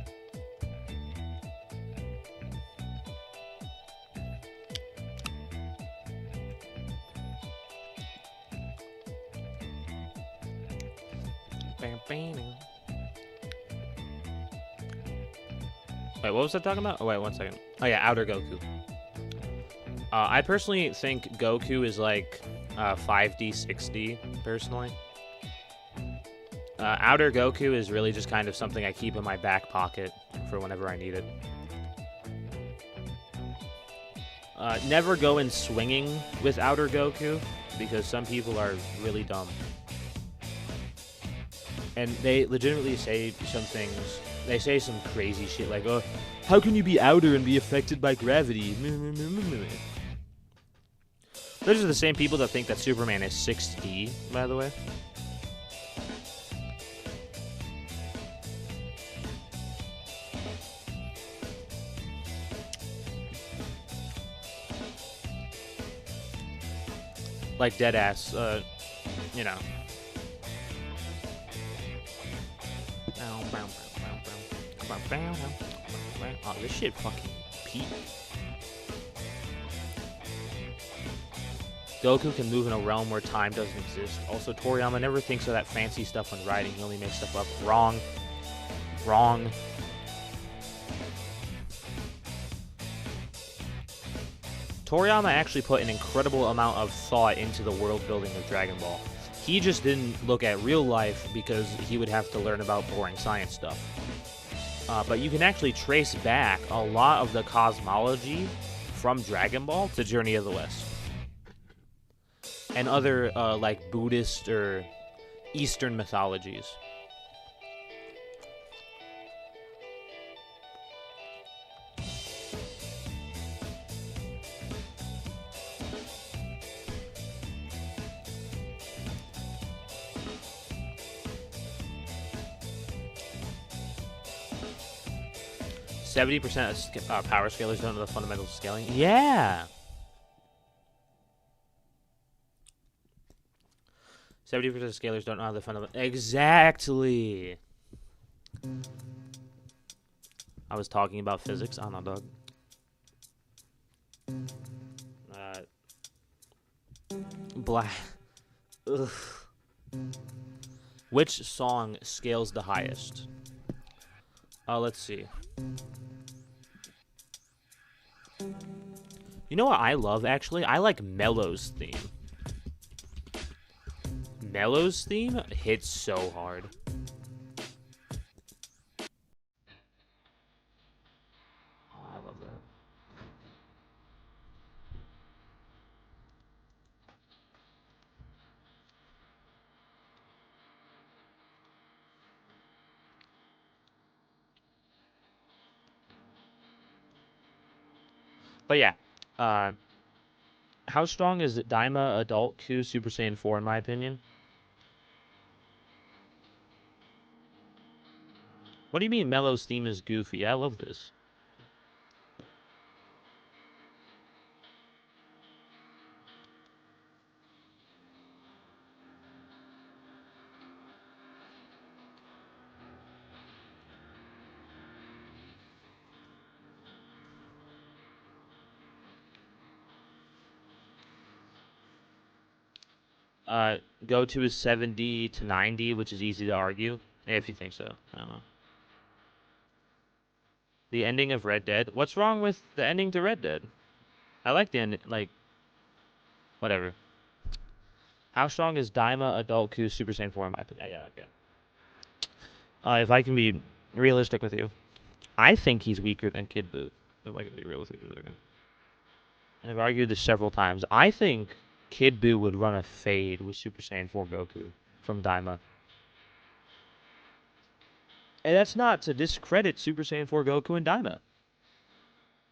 Wait, what was I talking about? Oh, wait, 1 second. Oh, yeah, Outer Goku. I personally think Goku is like 5D, 6D, personally. Outer Goku is really just kind of something I keep in my back pocket for whenever I need it. Never go in swinging with Outer Goku, because some people are really dumb. And they legitimately say some things. They say some crazy shit like, oh, how can you be outer and be affected by gravity? Those are the same people that think that Superman is 6D, by the way. Like, deadass, you know. Oh, this shit fucking peak. Goku can move in a realm where time doesn't exist. Also, Toriyama never thinks of that fancy stuff when writing. He only makes stuff up. Wrong. Wrong. Toriyama actually put an incredible amount of thought into the world building of Dragon Ball. He just didn't look at real life because he would have to learn about boring science stuff. But you can actually trace back a lot of the cosmology from Dragon Ball to Journey of the West. And other, like, Buddhist or Eastern mythologies. %, of power scalers don't know the fundamentals of scaling. Yeah! 70% of scalers don't know the fundamentals. Exactly! I was talking about physics. I don't know, dog. Black. Ugh. Which song scales the highest? Let's see. You know what I love, actually? I like Mello's theme. Mello's theme hits so hard. Oh, I love that. But yeah, how strong is Daima Adult Q Super Saiyan 4 in my opinion? What do you mean Mello's theme is goofy? I love this. Go to is 70 to 90, which is easy to argue. If you think so. I don't know. The ending of Red Dead. What's wrong with the ending to Red Dead? I like the ending, like, whatever. How strong is Daima Adult Q Super Saiyan 4 in my opinion? Yeah, okay. If I can be realistic with you, I think he's weaker than Kid Buu. If I can be realistic with you. And I've argued this several times. I think Kid Buu would run a fade with Super Saiyan 4 Goku from Daima. And that's not to discredit Super Saiyan 4 Goku and Daima.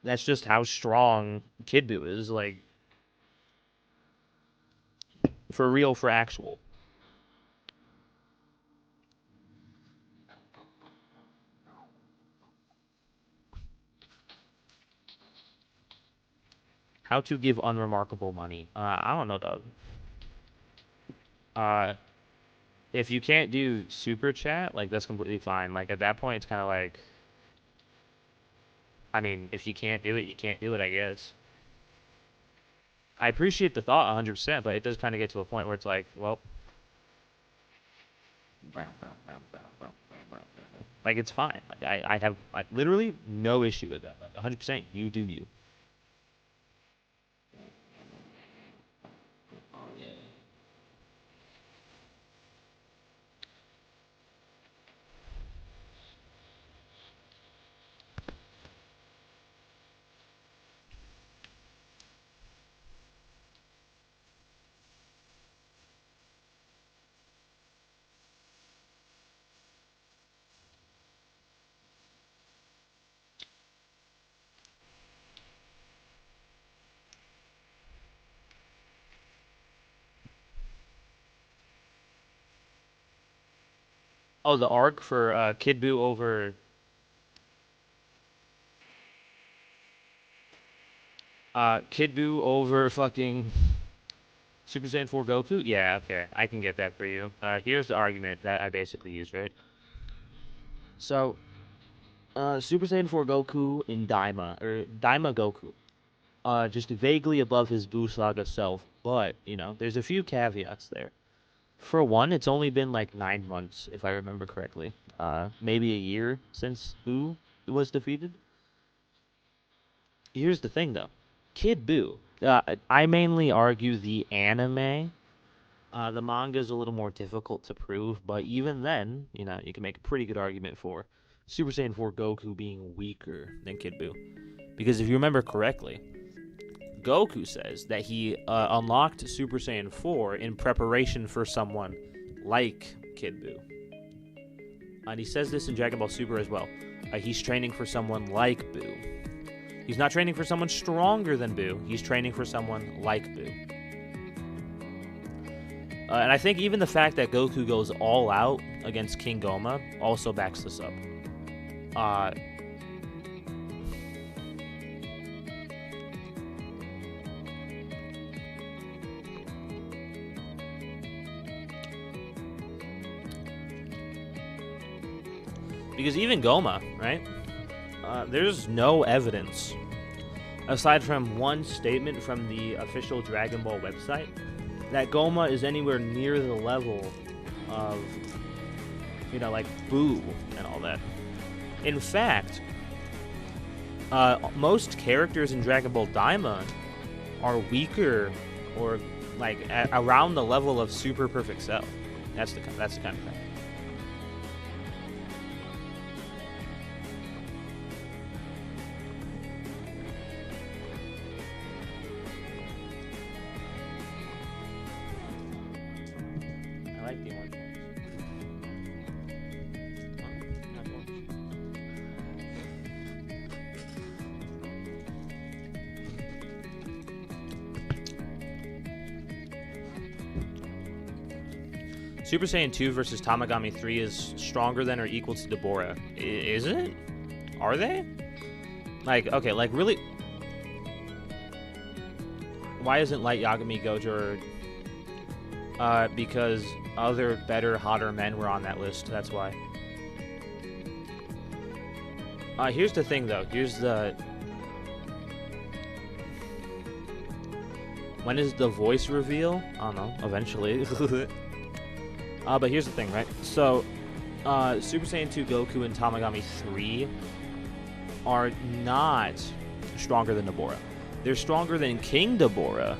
That's just how strong Kid Buu is, like, for real, for actual. How to give unremarkable money. I don't know, dog. Uh, if you can't do super chat, like that's completely fine. Like at that point, it's kind of like, I mean, if you can't do it, you can't do it, I guess. I appreciate the thought 100%, but it does kind of get to a point where it's like, well, like it's fine. Like I have literally no issue with that. Like 100%, you do you. Oh, the arc for Kid Buu over Kid Buu over fucking Super Saiyan 4 Goku? Yeah, okay. I can get that for you. Here's the argument that I basically used, right? So, Super Saiyan 4 Goku in Daima, or Daima Goku, just vaguely above his Buu Saga self, but, you know, there's a few caveats there. For one, it's only been like 9 months, if I remember correctly. Maybe a year since Buu was defeated. Here's the thing, though. Kid Buu. I mainly argue the anime. The manga is a little more difficult to prove, but even then, you know, you can make a pretty good argument for Super Saiyan 4 Goku being weaker than Kid Buu. Because if you remember correctly, Goku says that he unlocked Super Saiyan 4 in preparation for someone like Kid Buu. And he says this in Dragon Ball Super as well. He's training for someone like Buu. He's not training for someone stronger than Buu. He's training for someone like Buu. And I think even the fact that Goku goes all out against King Goma also backs this up. Because even Goma, right? There's no evidence, aside from one statement from the official Dragon Ball website, that Goma is anywhere near the level of, you know, like Buu and all that. In fact, most characters in Dragon Ball Daima are weaker or like around the level of Super Perfect Cell. That's the kind of thing. Super Saiyan 2 versus Tamagami 3 is stronger than or equal to Deborah. Is it? Are they? Like, okay, like really? Why isn't Light Yagami Gojo? Because other better, hotter men were on that list. That's why. Here's the thing, though. Here's the... When is the voice reveal? I don't know. Eventually. But here's the thing, right? So, Super Saiyan 2 Goku and Tamagami 3 are not stronger than Deborah. They're stronger than King Deborah,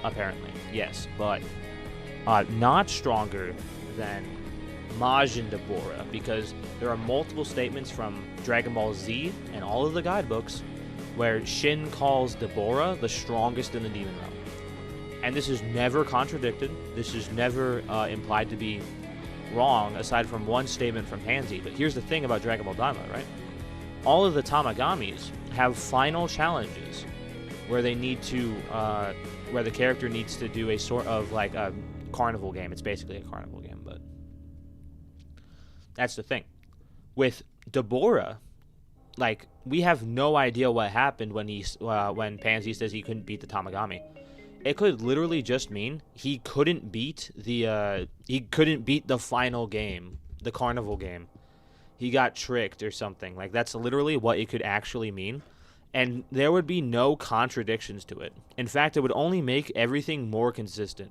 apparently. Yes, but not stronger than Majin Deborah, because there are multiple statements from Dragon Ball Z and all of the guidebooks where Shin calls Deborah the strongest in the Demon Realm. And this is never contradicted. This is never implied to be wrong, aside from one statement from Hanzi. But here's the thing about Dragon Ball Daima, right? All of the Tamagamis have final challenges where they need to, where the character needs to do a sort of like a carnival game. It's basically a carnival game, but that's the thing. With Deborah, like, we have no idea what happened when when Pansy says he couldn't beat the Tamagami. It could literally just mean he couldn't beat the final game, the carnival game. He got tricked or something. Like, that's literally what it could actually mean. And there would be no contradictions to it. In fact, it would only make everything more consistent.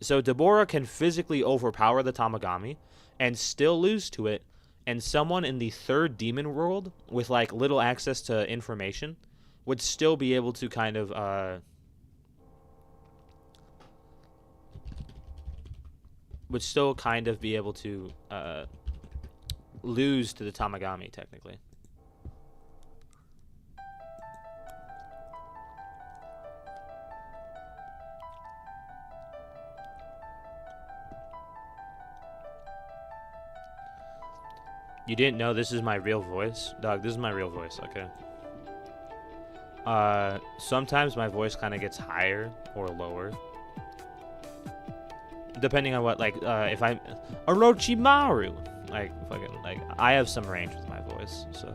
So Deborah can physically overpower the Tamagami and still lose to it, and someone in the third demon world with, like, little access to information would still be able to kind of be able to lose to the Tamagami, technically. You didn't know this is my real voice? Dog, this is my real voice, okay? Sometimes my voice kind of gets higher or lower. Depending on what, like, if I'm Orochimaru, like, fucking, like, I have some range with my voice, so,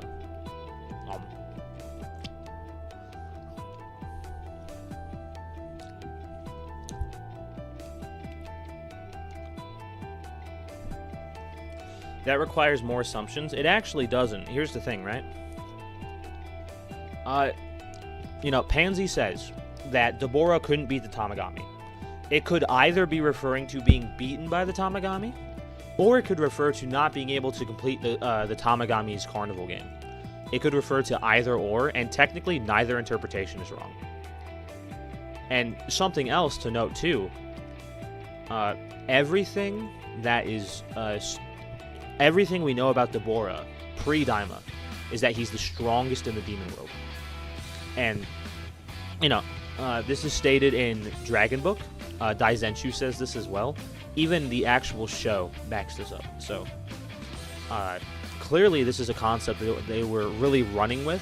that requires more assumptions. It actually doesn't. Here's the thing, right? You know, Pansy says that Deborah couldn't beat the Tamagami. It could either be referring to being beaten by the Tamagami, or it could refer to not being able to complete the Tamagami's carnival game. It could refer to either or, and technically neither interpretation is wrong. And something else to note too, everything we know about Deborah pre-Daima is that he's the strongest in the demon world. And, you know, this is stated in Dragon Book. Daizenshu says this as well. Even the actual show backs this up. So, clearly this is a concept that they were really running with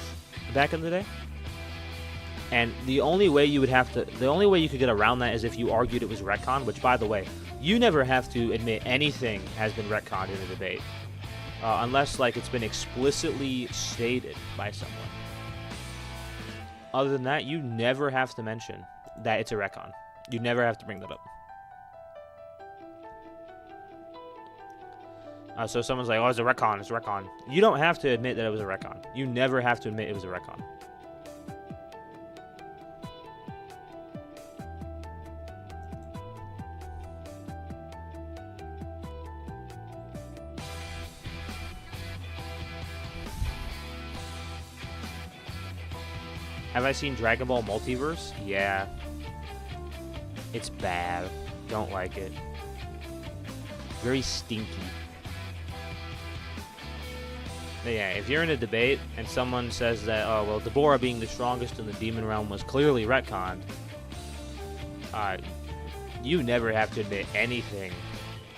back in the day. And the only way you could get around that is if you argued it was retcon, which, by the way, you never have to admit anything has been retconned in a debate. Unless, like, it's been explicitly stated by someone. Other than that, you never have to mention that it's a retcon. You never have to bring that up. So someone's like, oh, it's a retcon, it's a retcon. You don't have to admit that it was a retcon. You never have to admit it was a retcon. Have I seen Dragon Ball Multiverse? Yeah. It's bad. Don't like it. Very stinky. But yeah, if you're in a debate and someone says that, oh, well, Deborah being the strongest in the demon realm was clearly retconned, you never have to admit anything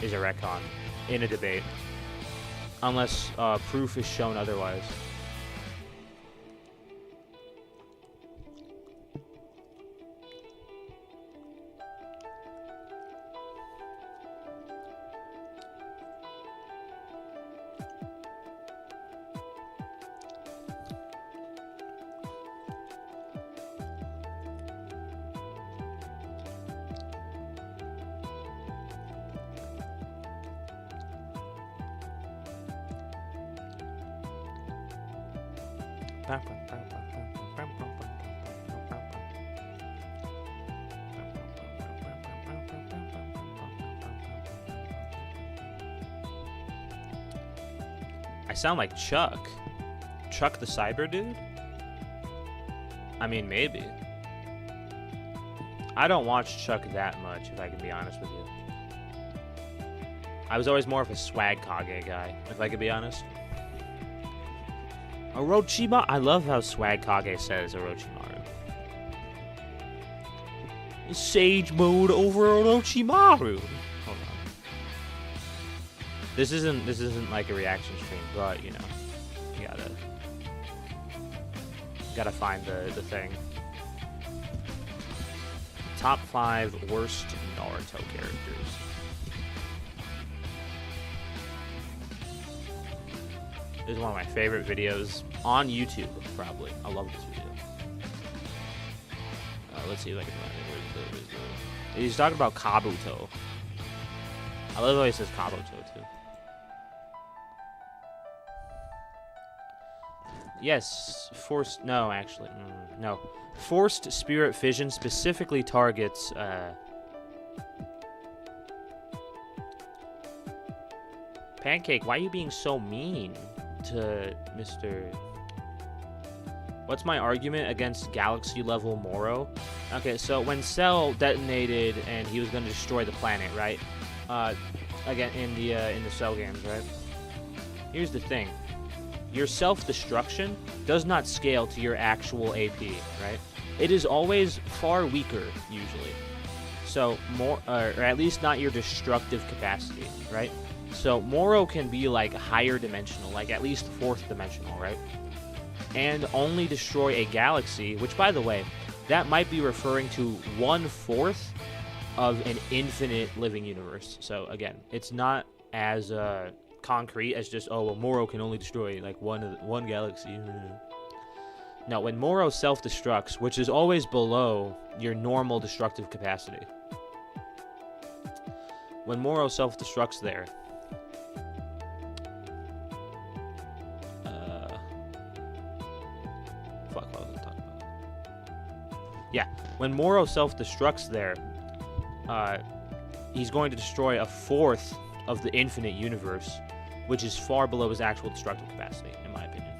is a retcon in a debate. Unless proof is shown otherwise. I sound like Chuck. Chuck the Cyber Dude? I mean, maybe. I don't watch Chuck that much, if I can be honest with you. I was always more of a Swag Kage guy, if I could be honest. Orochimaru. I love how Swag Kage says Orochimaru. Sage mode over Orochimaru. Hold on. This isn't like a reaction stream, but you know, you gotta find the thing. Top 5 worst Naruto characters. is one of my favorite videos on YouTube, probably. I love this video. Let's see if I can find it. Where's the... He's talking about Kabuto. I love how he says Kabuto, too. Yes, forced... No, actually. No. Forced spirit fission specifically targets... Pancake, why are you being so mean to Mr... What's my argument against galaxy-level Moro? Okay, so when Cell detonated and he was going to destroy the planet, right? Again, in the Cell games, right? Here's the thing. Your self-destruction does not scale to your actual AP, right? It is always far weaker, usually. So, more, or at least not your destructive capacity, right? So, Moro can be, like, higher dimensional, like at least 4th dimensional, right? And only destroy a galaxy, which, by the way, that might be referring to 1/4 of an infinite living universe. So, again, it's not as concrete as just, oh, well, Moro can only destroy, like, one galaxy. No, when Moro self-destructs, which is always below your normal destructive capacity. When Moro self-destructs there, yeah, when Moro self-destructs there, he's going to destroy 1/4 of the infinite universe, which is far below his actual destructive capacity, in my opinion.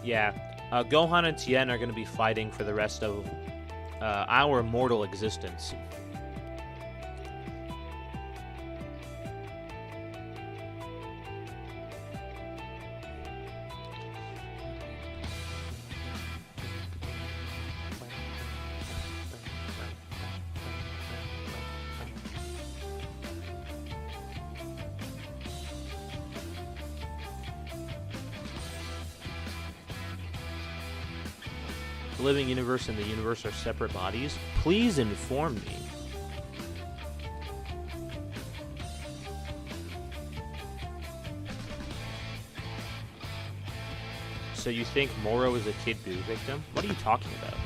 Yeah, Gohan and Tien are going to be fighting for the rest of our mortal existence. The living universe and the universe are separate bodies? Please inform me. So you think Moro is a Kid Buu victim? What are you talking about?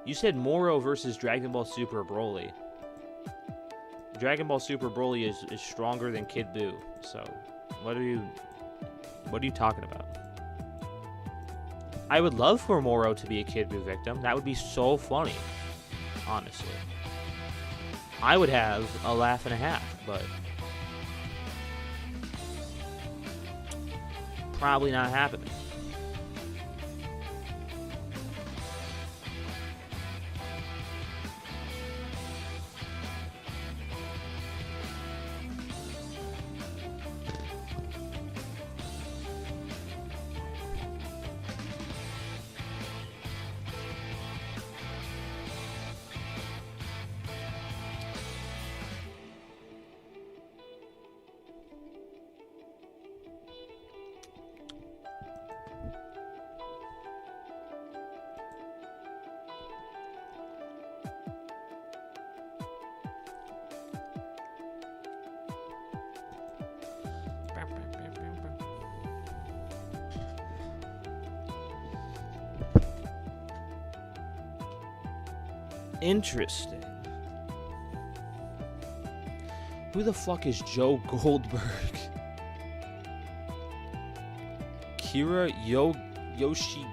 You said Moro versus Dragon Ball Super Broly. Dragon Ball Super Broly is stronger than Kid Buu, so what are you talking about? I would love for Moro to be a Kid Buu victim. That would be so funny, honestly. I would have a laugh and a half, but probably not happening. Interesting. Who the fuck is Joe Goldberg? Kira Yoshikage.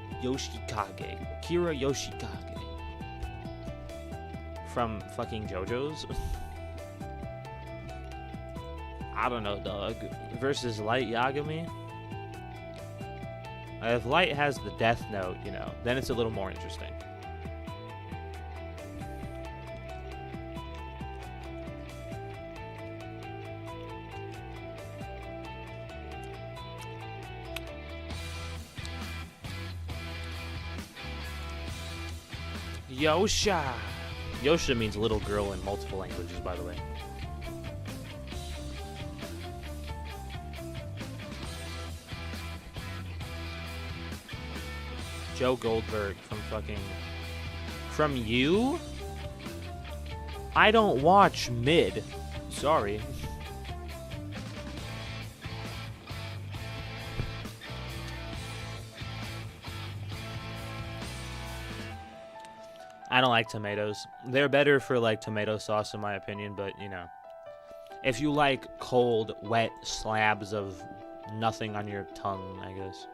Kira Yoshikage. From fucking JoJo's? I don't know, dog. Versus Light Yagami? If Light has the Death Note, you know, then it's a little more interesting. Yosha! Yoshida means little girl in multiple languages, by the way. Joe Goldberg from you? I don't watch mid. Sorry. I don't like tomatoes. They're better for like tomato sauce in my opinion, but you know. If you like cold, wet slabs of nothing on your tongue, I guess.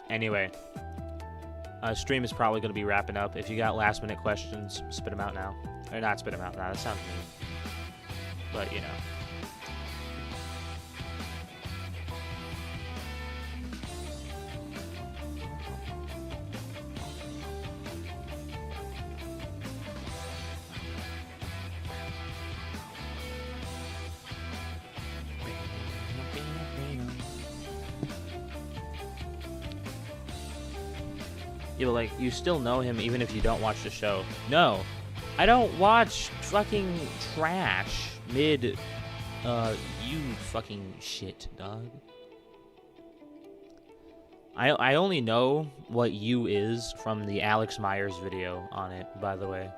Anyway, stream is probably going to be wrapping up. If you got last minute questions, spit them out now. Or not spit them out now, that sounds mean. But, you know. Yeah, but like, you still know him even if you don't watch the show. No, I don't watch fucking trash mid, you fucking shit, dog. I only know what you is from the Alex Myers video on it, by the way.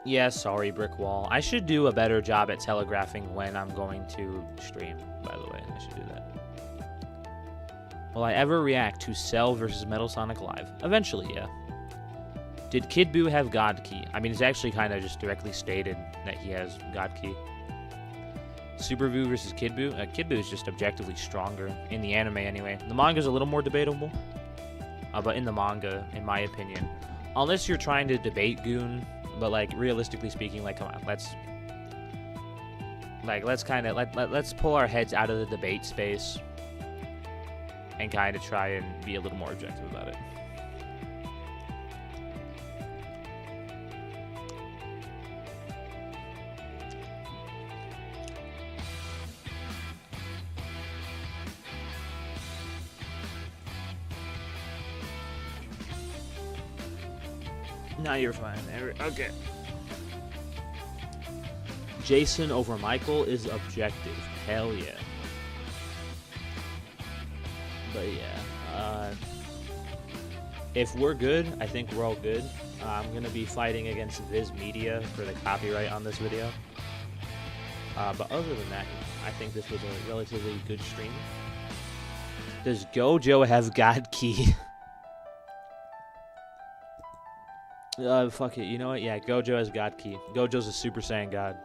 Yeah, sorry, Brick Wall. I should do a better job at telegraphing when I'm going to stream, by the way. I should do that. Will I ever react to Cell versus Metal Sonic Live? Eventually, yeah. Did Kid Buu have God Key? I mean, it's actually kind of just directly stated that he has God Key. Super Buu versus Kid Buu? Kid Buu is just objectively stronger, in the anime anyway. The manga's a little more debatable, but in the manga, in my opinion. Unless you're trying to debate Goon, but like realistically speaking, like come on, let's pull our heads out of the debate space and kind of try and be a little more objective about it. No, you're fine. Okay. Jason over Michael is objective. Hell yeah. But yeah, if we're good, I think we're all good. I'm gonna be fighting against Viz Media for the copyright on this video. But other than that, I think this was a relatively good stream. Does Gojo have God Key? Fuck it. You know what? Yeah, Gojo has God Key. Gojo's a Super Saiyan God.